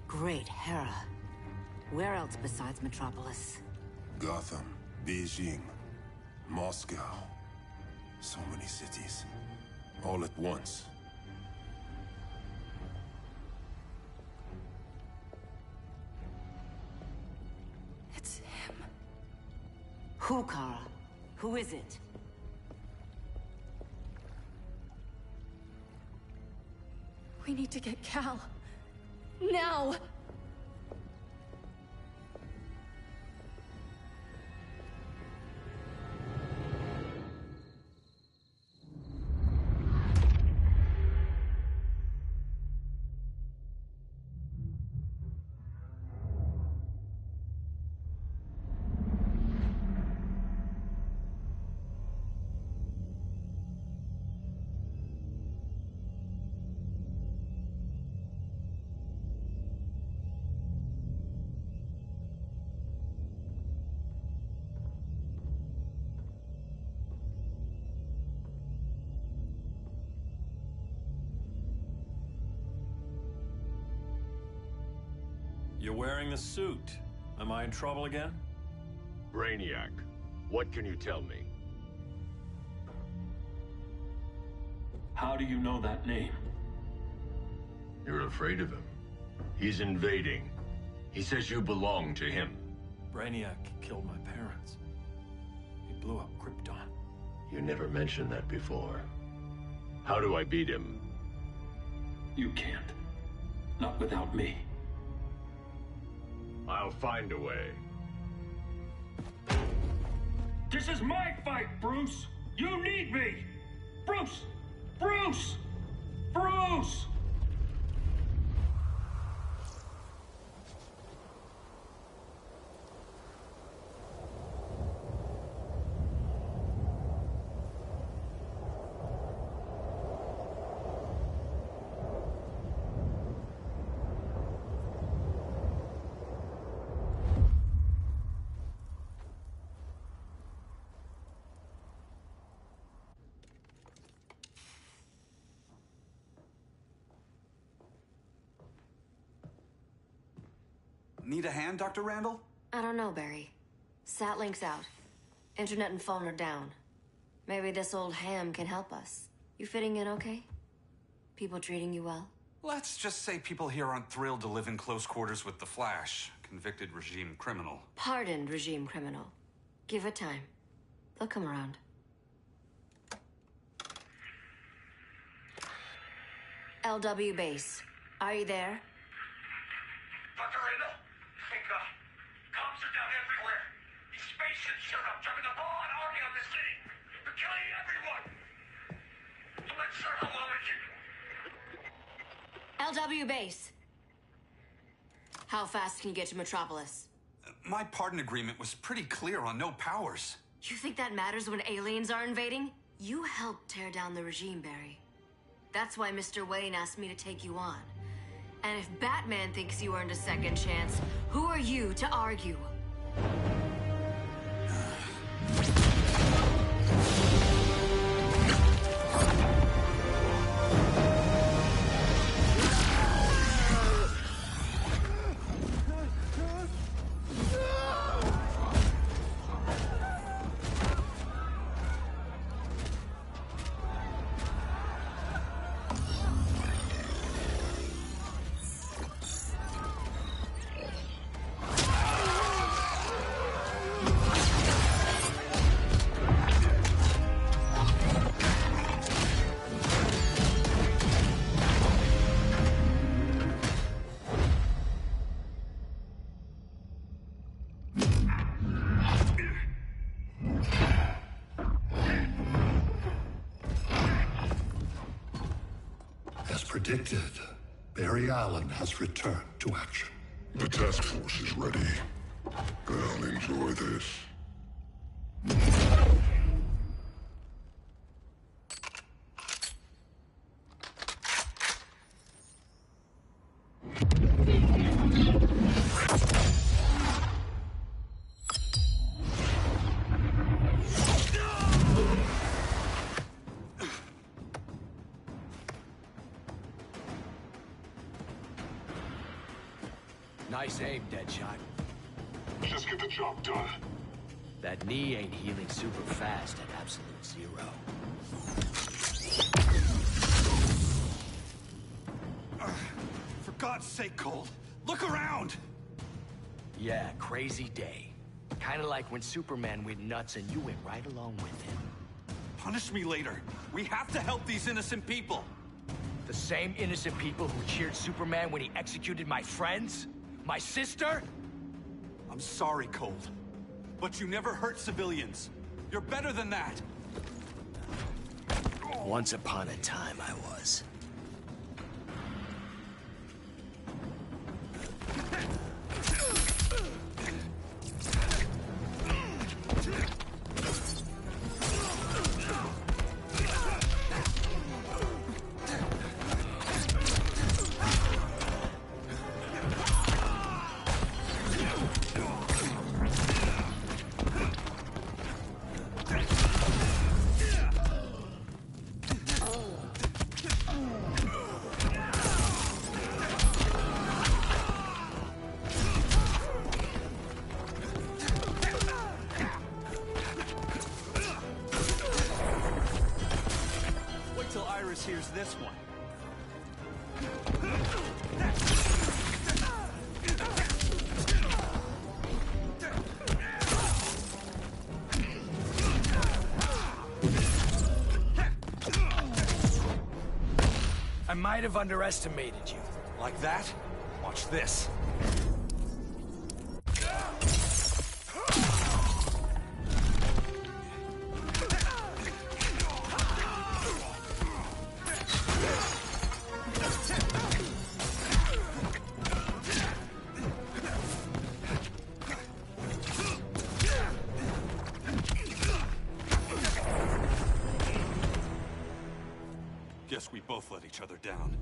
Great Hera. Where else besides Metropolis? Gotham, Beijing, Moscow. So many cities. All at once. It's him. Who, Kara? Who is it? We need to get Cal. Now! You're wearing the suit. Am I in trouble again? Brainiac, what can you tell me? How do you know that name? You're afraid of him. He's invading. He says you belong to him. Brainiac killed my parents. He blew up Krypton. You never mentioned that before. How do I beat him? You can't. Not without me. I'll find a way. This is my fight, Bruce! You need me! Bruce! Bruce! Bruce! Need a hand, Dr. Randall? I don't know, Barry. Satlink's out. Internet and phone are down. Maybe this old ham can help us. You fitting in okay? People treating you well? Let's just say people here aren't thrilled to live in close quarters with the Flash, convicted regime criminal. Pardoned regime criminal. Give it time. They'll come around. LW base. Are you there? Dr. Randall? Thank God. Cops are down everywhere. These spaceships showed up, dropping a ball and army on the city. They're killing everyone. I'm not sure how long it can... LW base. How fast can you get to Metropolis? My pardon agreement was pretty clear on no powers. You think that matters when aliens are invading? You helped tear down the regime, Barry. That's why Mr. Wayne asked me to take you on. And if Batman thinks you earned a second chance, who are you to argue? predicted, Barry Allen has returned to action. The task force is ready. I'll enjoy this. Nice aim, Deadshot. Just get the job done. That knee ain't healing super fast at absolute zero. For God's sake, Cole, look around! Yeah, crazy day. Kinda like when Superman went nuts and you went right along with him. Punish me later. We have to help these innocent people. The same innocent people who cheered Superman when he executed my friends? My sister? I'm sorry, Cold. But you never hurt civilians. You're better than that. Once upon a time, I was. Here's this one. I might have underestimated you. Like that? Watch this. Guess we both let each other down.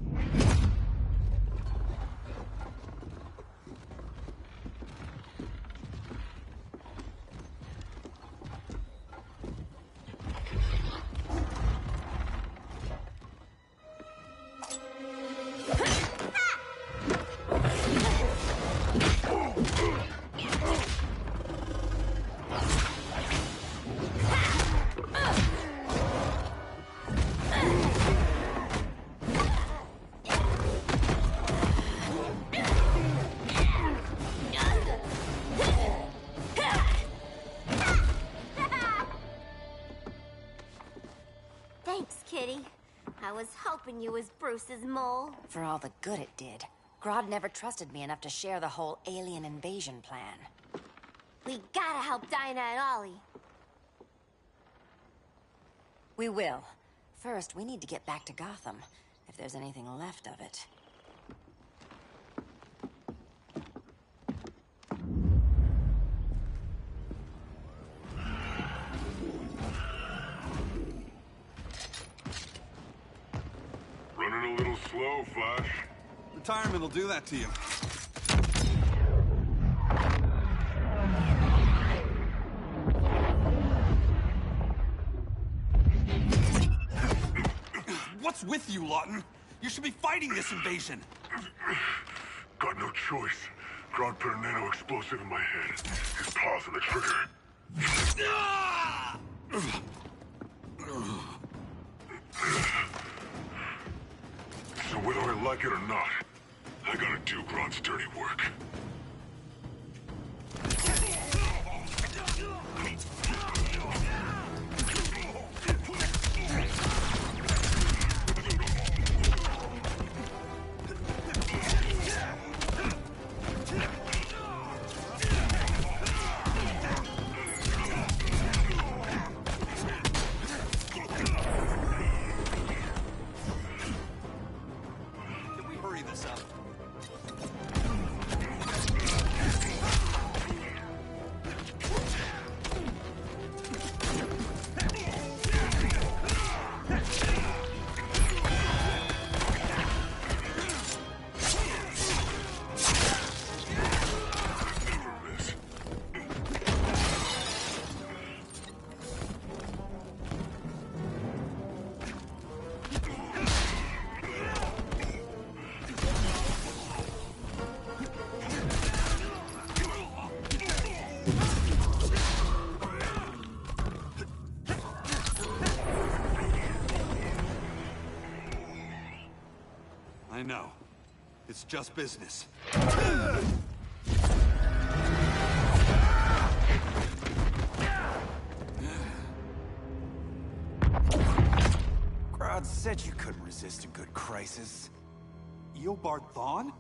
Thanks, Kitty. I was hoping you was Bruce's mole. For all the good it did. Grodd never trusted me enough to share the whole alien invasion plan. We gotta help Dinah and Ollie. We will. First, we need to get back to Gotham, if there's anything left of it. Running a little slow, Flash. Retirement will do that to you. What's with you, Lawton? You should be fighting this invasion. Got no choice. Grodd put a nano explosive in my head. His paws on the trigger. So whether I like it or not, I gotta do Grodd's dirty work. It's just business. Grodd said you couldn't resist a good crisis. Eobard Thawne?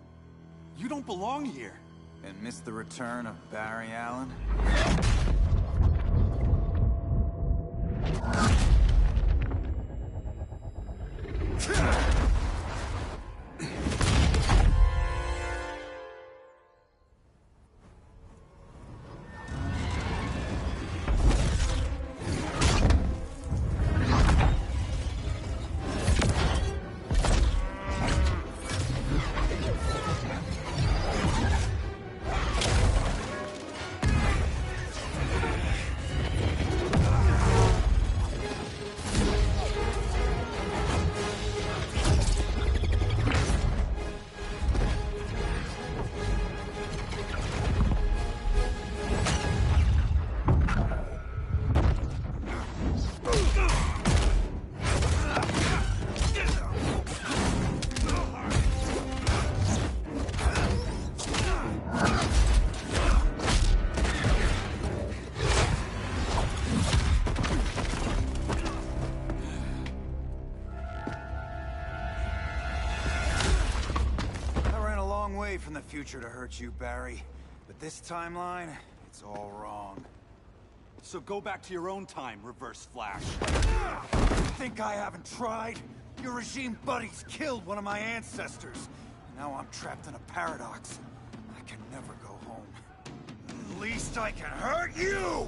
You don't belong here. And miss the return of Barry Allen? From the future to hurt you, Barry. But this timeline, it's all wrong. So go back to your own time, Reverse Flash. Think I haven't tried? Your regime buddies killed one of my ancestors. Now I'm trapped in a paradox. I can never go home. At least I can hurt you!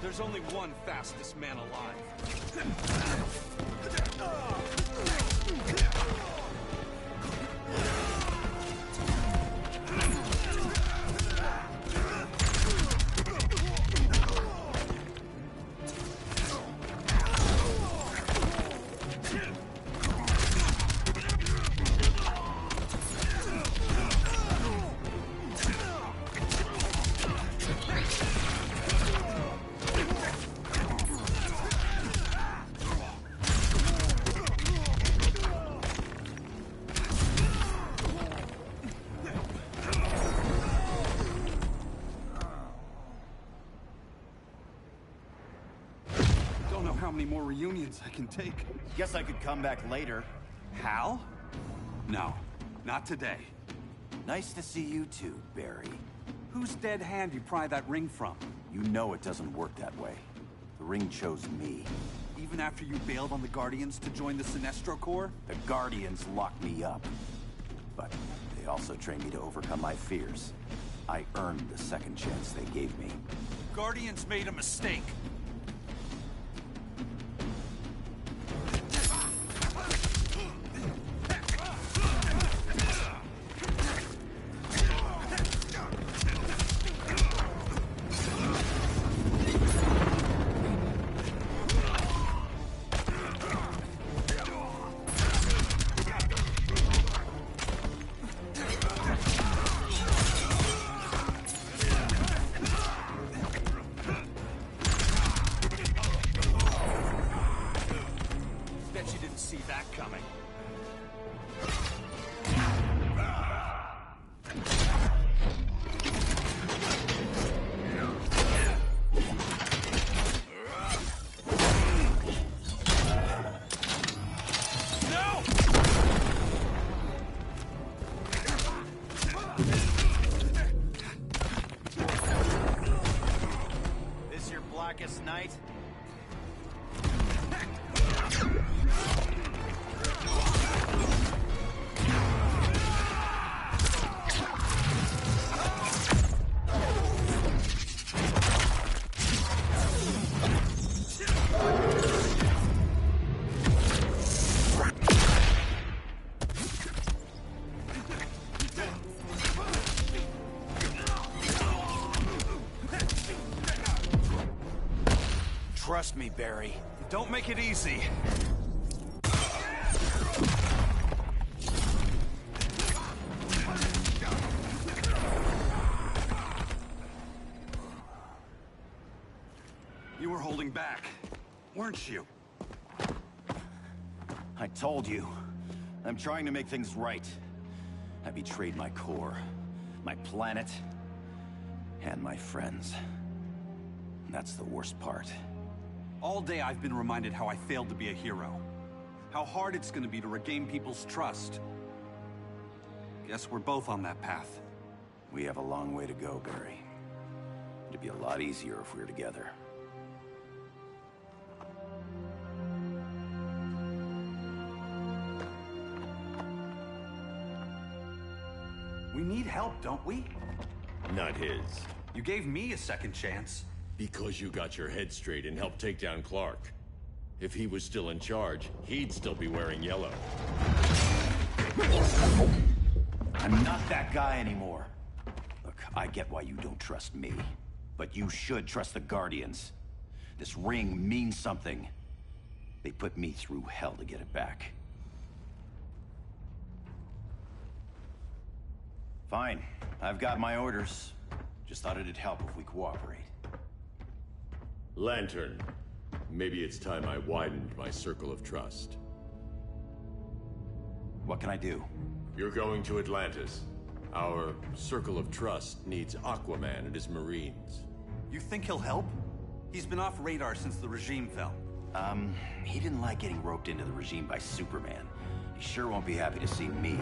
There's only one fastest man alive. How many more reunions I can take. Guess I could come back later. Hal? No, not today. Nice to see you too, Barry. Whose dead hand you pry that ring from? You know it doesn't work that way. The ring chose me. Even after you bailed on the Guardians to join the Sinestro Corps? The Guardians locked me up. But they also trained me to overcome my fears. I earned the second chance they gave me. Guardians made a mistake. See that coming. No! This your blackest night? trust me, Barry. Don't make it easy. You were holding back, weren't you? I told you. I'm trying to make things right. I betrayed my core, my planet, and my friends. That's the worst part. All day I've been reminded how I failed to be a hero. How hard it's gonna be to regain people's trust. Guess we're both on that path. We have a long way to go, Barry. It'd be a lot easier if we were together. We need help, don't we? Not his. You gave me a second chance. Because you got your head straight and helped take down Clark. If he was still in charge, he'd still be wearing yellow. I'm not that guy anymore. Look, I get why you don't trust me. But you should trust the Guardians. This ring means something. They put me through hell to get it back. Fine. I've got my orders. Just thought it'd help if we cooperate. Lantern. Maybe it's time I widened my circle of trust. What can I do? You're going to Atlantis. Our circle of trust needs Aquaman and his Marines. You think he'll help? He's been off radar since the regime fell. He didn't like getting roped into the regime by Superman. He sure won't be happy to see me.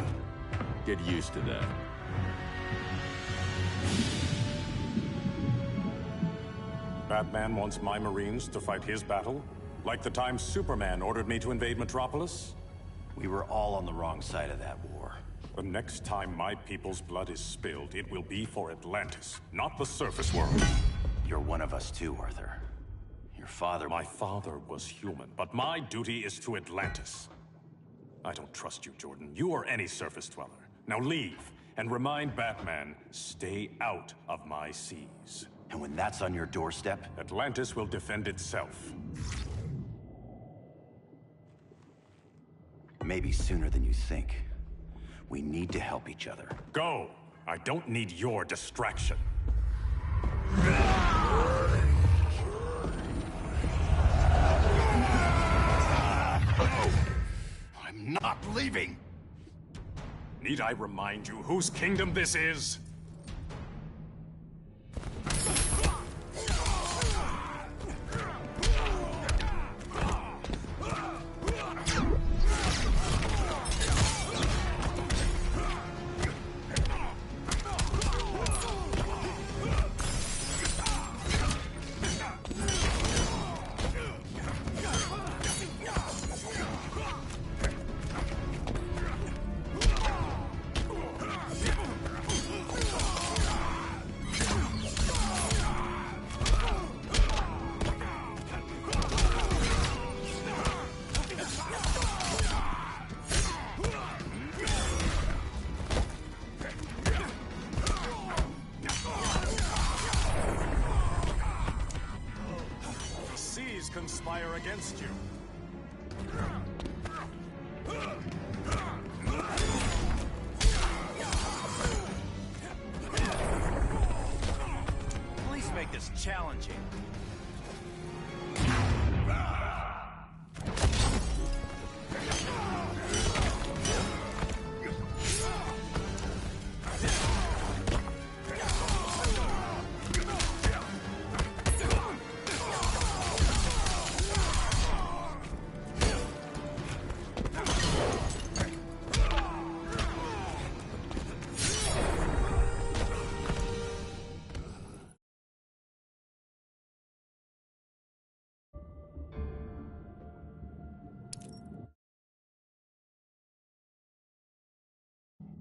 Get used to that. Batman wants my Marines to fight his battle? Like the time Superman ordered me to invade Metropolis? We were all on the wrong side of that war. The next time my people's blood is spilled, it will be for Atlantis, not the surface world. You're one of us too, Arthur. Your father... My father was human, but my duty is to Atlantis. I don't trust you, Jordan. You or any surface dweller. Now leave, and remind Batman, stay out of my seas. And when that's on your doorstep? Atlantis will defend itself. Maybe sooner than you think. We need to help each other. Go! I don't need your distraction. I'm not leaving! Need I remind you whose kingdom this is? Conspire against you. Please make this challenging.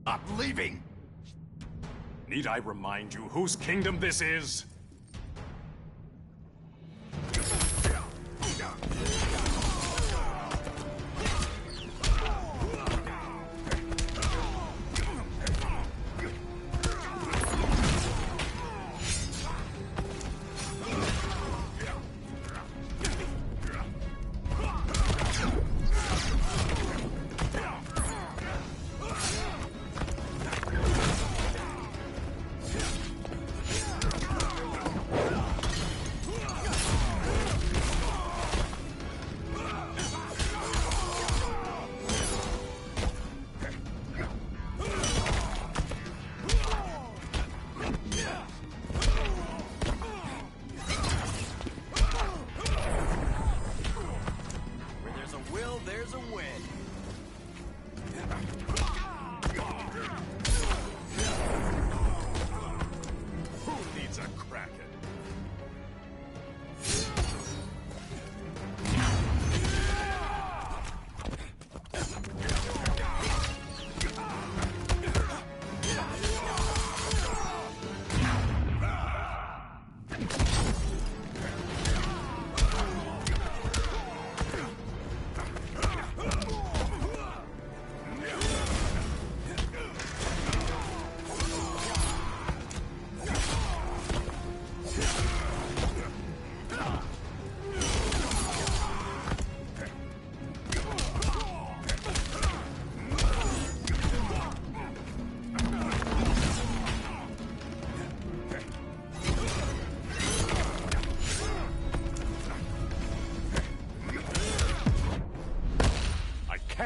Not leaving! Need I remind you whose kingdom this is?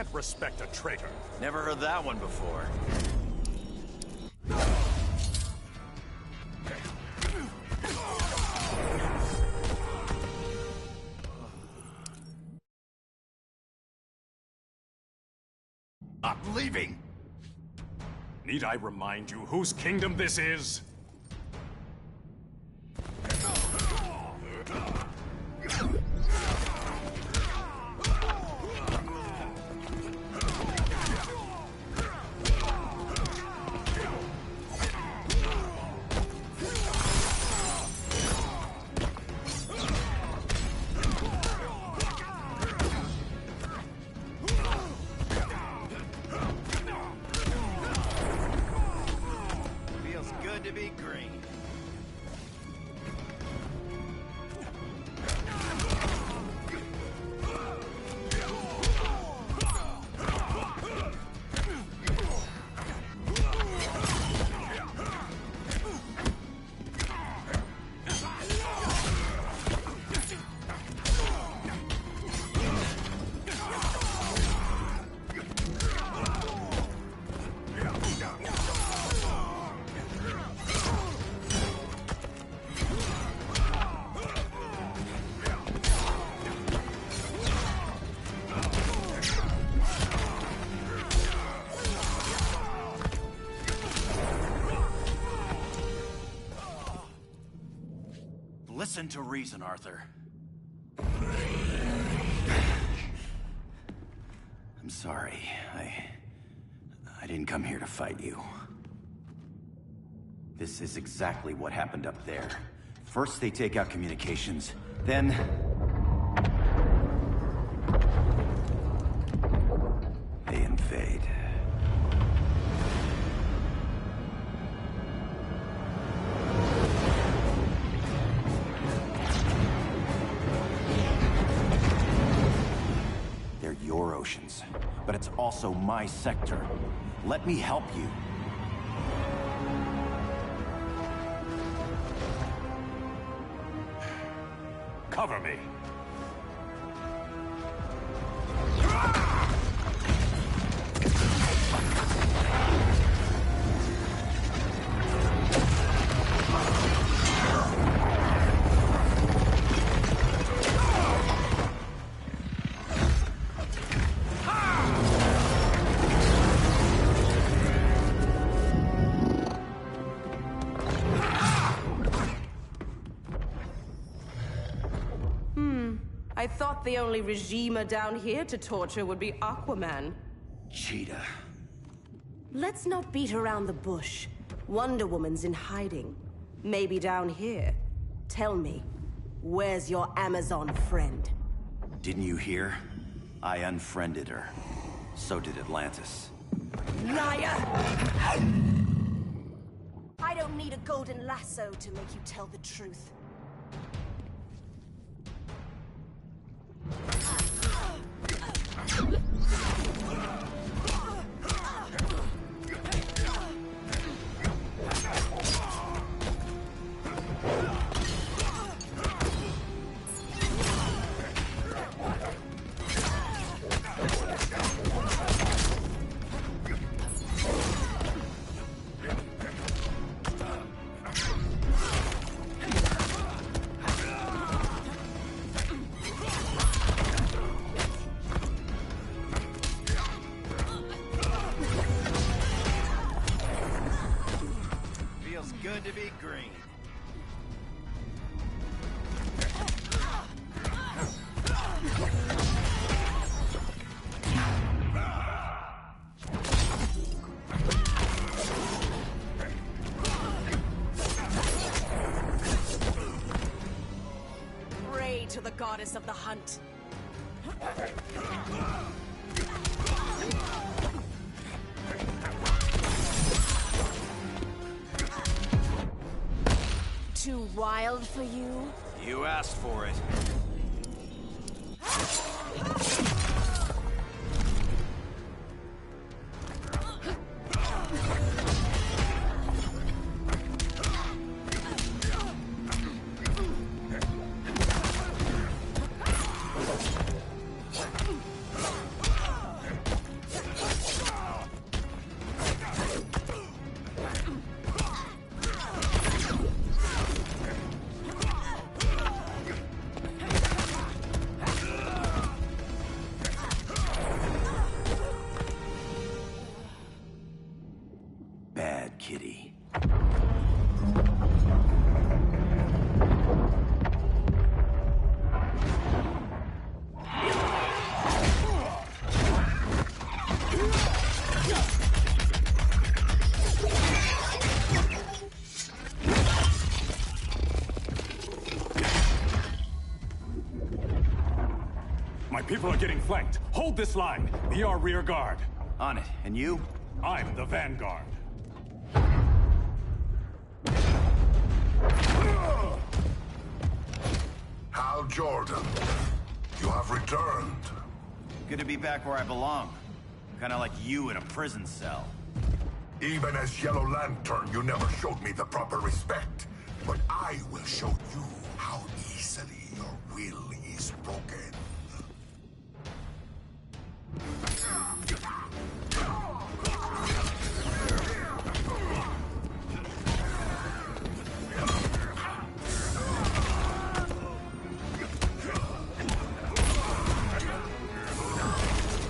can't respect a traitor. Never heard that one before. I'm leaving! Need I remind you whose kingdom this is? Feels good to be green. Listen to reason, Arthur. I'm sorry. I didn't come here to fight you. This is exactly what happened up there. First they take out communications, then... they invade. They're your oceans, but it's also my sector. Let me help you. Cover me. I thought the only regimer down here to torture would be Aquaman. Cheetah. Let's not beat around the bush. Wonder Woman's in hiding. Maybe down here. Tell me, where's your Amazon friend? Didn't you hear? I unfriended her. So did Atlantis. Liar! I don't need a golden lasso to make you tell the truth. Feels good to be green. Pray to the goddess of the hunt. Too wild for you? You asked for it. My people are getting flanked. Hold this line. Be our rear guard. On it. And you? I'm the vanguard. Hal Jordan, you have returned. Good to be back where I belong. Kinda like you in a prison cell. Even as Yellow Lantern, you never showed me the proper respect. But I will show you how easily your will is broken.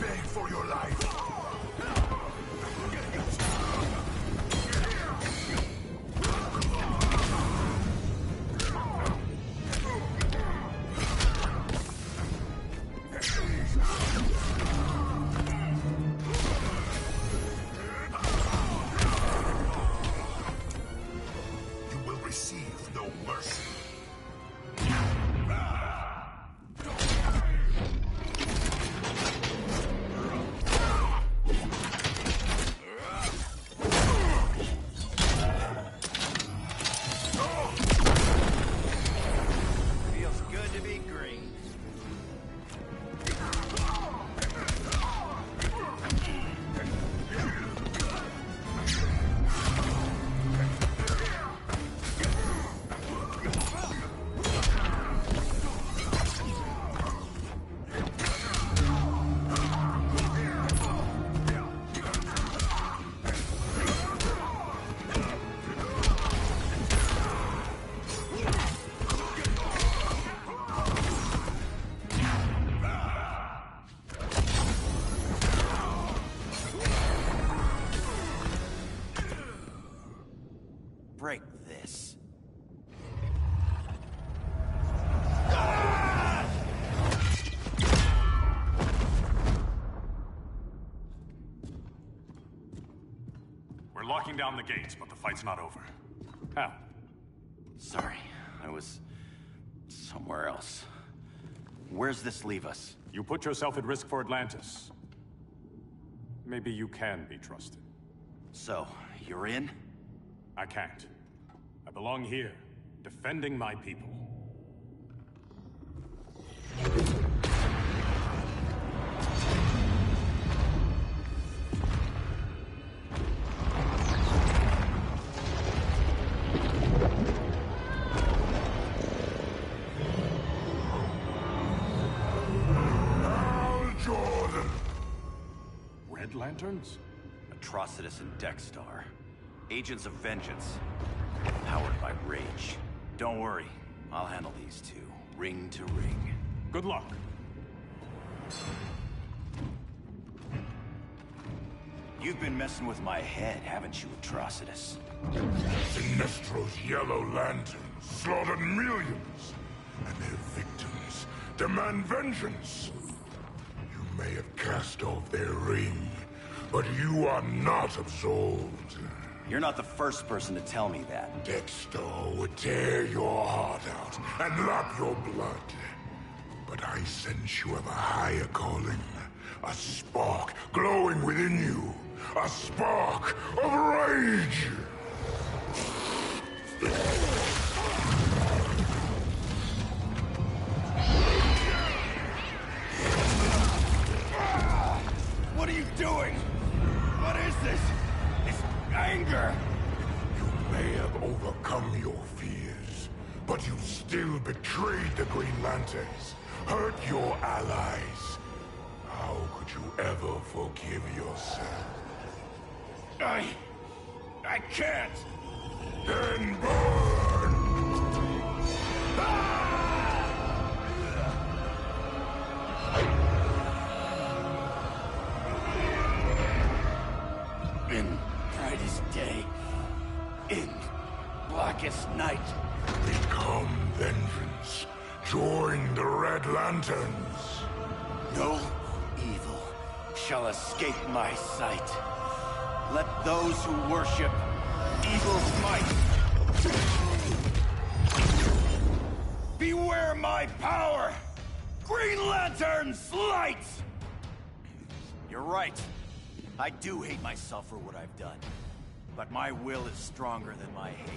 Beg for your life. You will receive no mercy. Feels good to be green. Break this. We're locking down the gates, but the fight's not over. Hal. Sorry, I was somewhere else. Where's this leave us? You put yourself at risk for Atlantis. Maybe you can be trusted. So, you're in? I can't. I belong here, defending my people. Hal Jordan. Red Lanterns? Atrocitus and Dexstar. Agents of Vengeance. Powered by rage. Don't worry, I'll handle these two, ring to ring. Good luck. You've been messing with my head, haven't you, Atrocitus? Sinestro's Yellow Lantern slaughtered millions, and their victims demand vengeance. You may have cast off their ring, but you are not absolved. You're not the first person to tell me that. Dexter would tear your heart out and lap your blood. But I sense you have a higher calling. A spark glowing within you. A spark of rage! What are you doing? What is this? It's anger! You may have overcome your fears, but you still betrayed the Green Lanterns, hurt your allies. How could you ever forgive yourself? I can't! Then burn! In brightest day, in blackest night. Become vengeance. Join the Red Lanterns. No evil shall escape my sight. Let those who worship evil's might beware my power! Green Lantern's lights! You're right. I do hate myself for what I've done. But my will is stronger than my hate.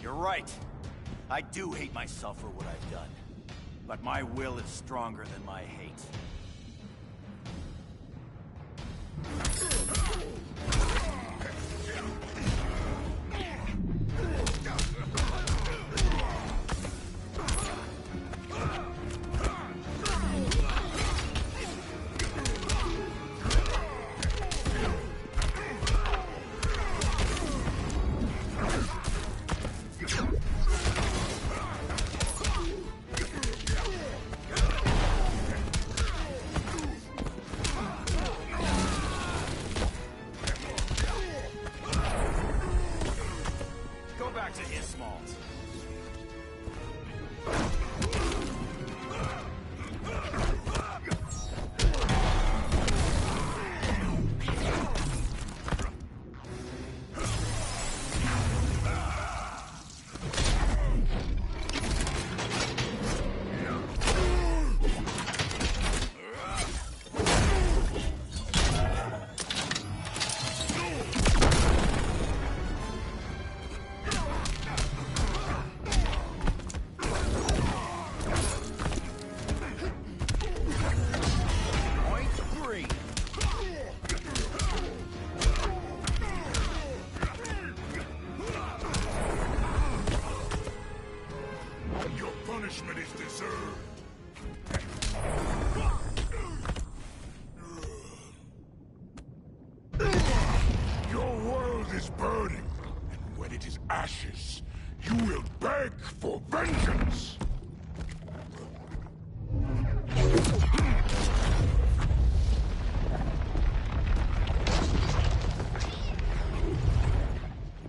You're right. I do hate myself for what I've done. But my will is stronger than my hate.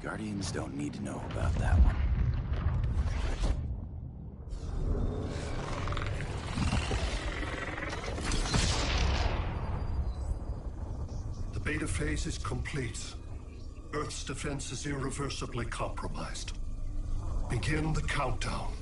Guardians don't need to know about that one. The beta phase is complete. Earth's defense is irreversibly compromised. Begin the countdown.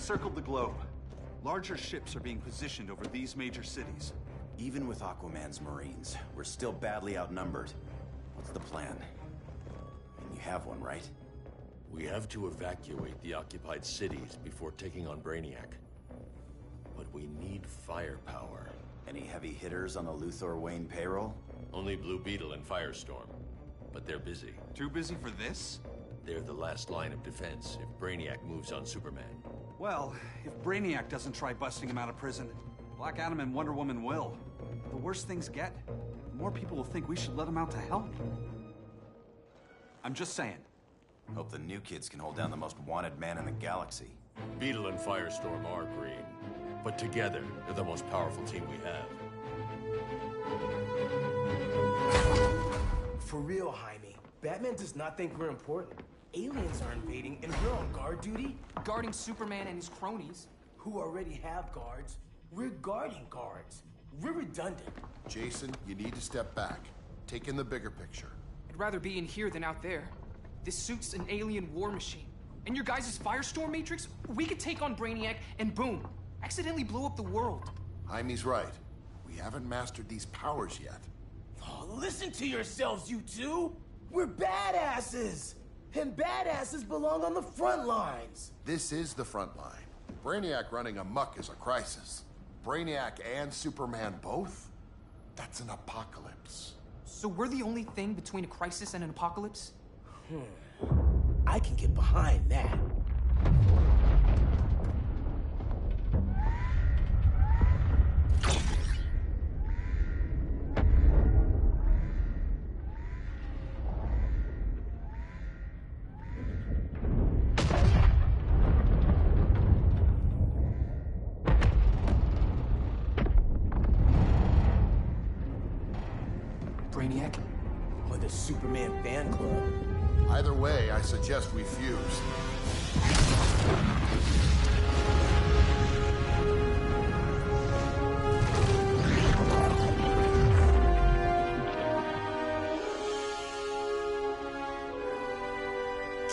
circled the globe. Larger ships are being positioned over these major cities. Even with Aquaman's Marines, we're still badly outnumbered. What's the plan? And you have one, right? We have to evacuate the occupied cities before taking on Brainiac. But we need firepower. Any heavy hitters on the Luthor Wayne payroll? Only Blue Beetle and Firestorm. But they're busy. Too busy for this? They're the last line of defense if Brainiac moves on Superman. Well, if Brainiac doesn't try busting him out of prison, Black Adam and Wonder Woman will. The worse things get, the more people will think we should let him out to help. I'm just saying. Hope the new kids can hold down the most wanted man in the galaxy. Beetle and Firestorm are green, but together, they're the most powerful team we have. For real, Jaime. Batman does not think we're important. Aliens are invading, and we're on guard duty? Guarding Superman and his cronies. Who already have guards. We're guarding guards. We're redundant. Jason, you need to step back. Take in the bigger picture. I'd rather be in here than out there. This suit's an alien war machine. And your guys' Firestorm Matrix, we could take on Brainiac and boom, accidentally blow up the world. Jaime's right. We haven't mastered these powers yet. Oh, listen to yourselves, you two! We're badasses! And badasses belong on the front lines! This is the front line. Brainiac running amok is a crisis. Brainiac and Superman both? That's an apocalypse. So we're the only thing between a crisis and an apocalypse? I can get behind that. Brainiac? Or the Superman fan club? Either way, I suggest we fuse.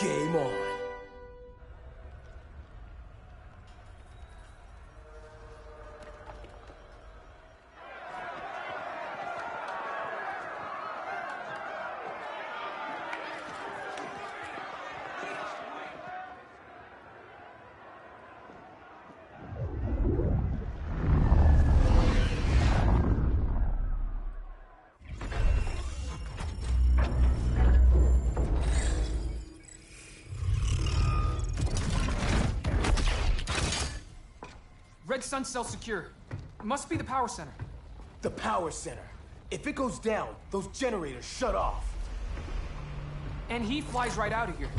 Game on. Red Sun cell secure. It must be the power center. The power center. If it goes down, those generators shut off. And he flies right out of here.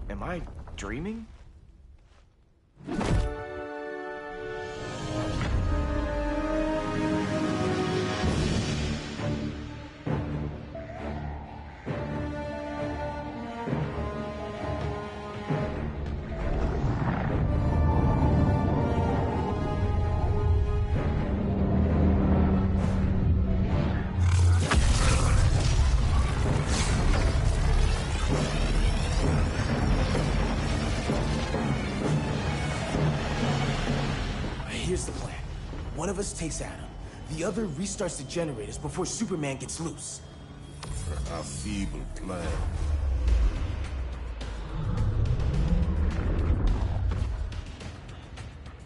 Am I dreaming? Here's the plan. One of us takes Adam. The other restarts the generators before Superman gets loose. A feeble plan.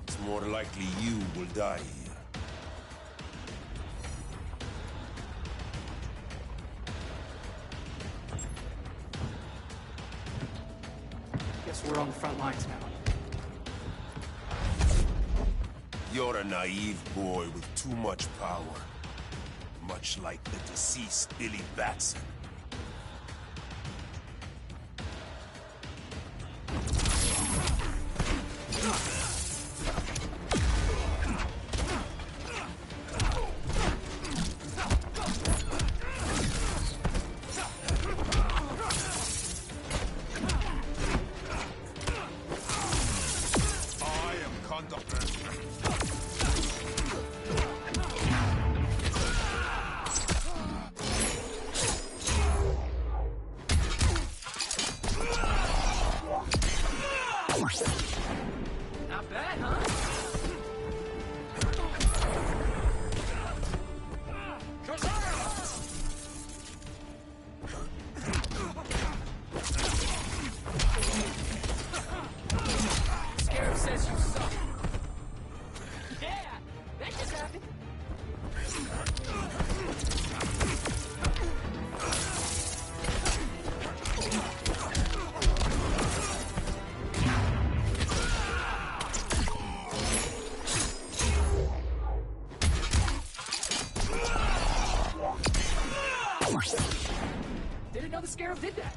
It's more likely you will die here. Guess we're on the front lines now. You're a naive boy with too much power. Much like the deceased Billy Batson. Not bad, huh? Scarab says you suck. Yeah, that just happened. Didn't know the Scarab did that.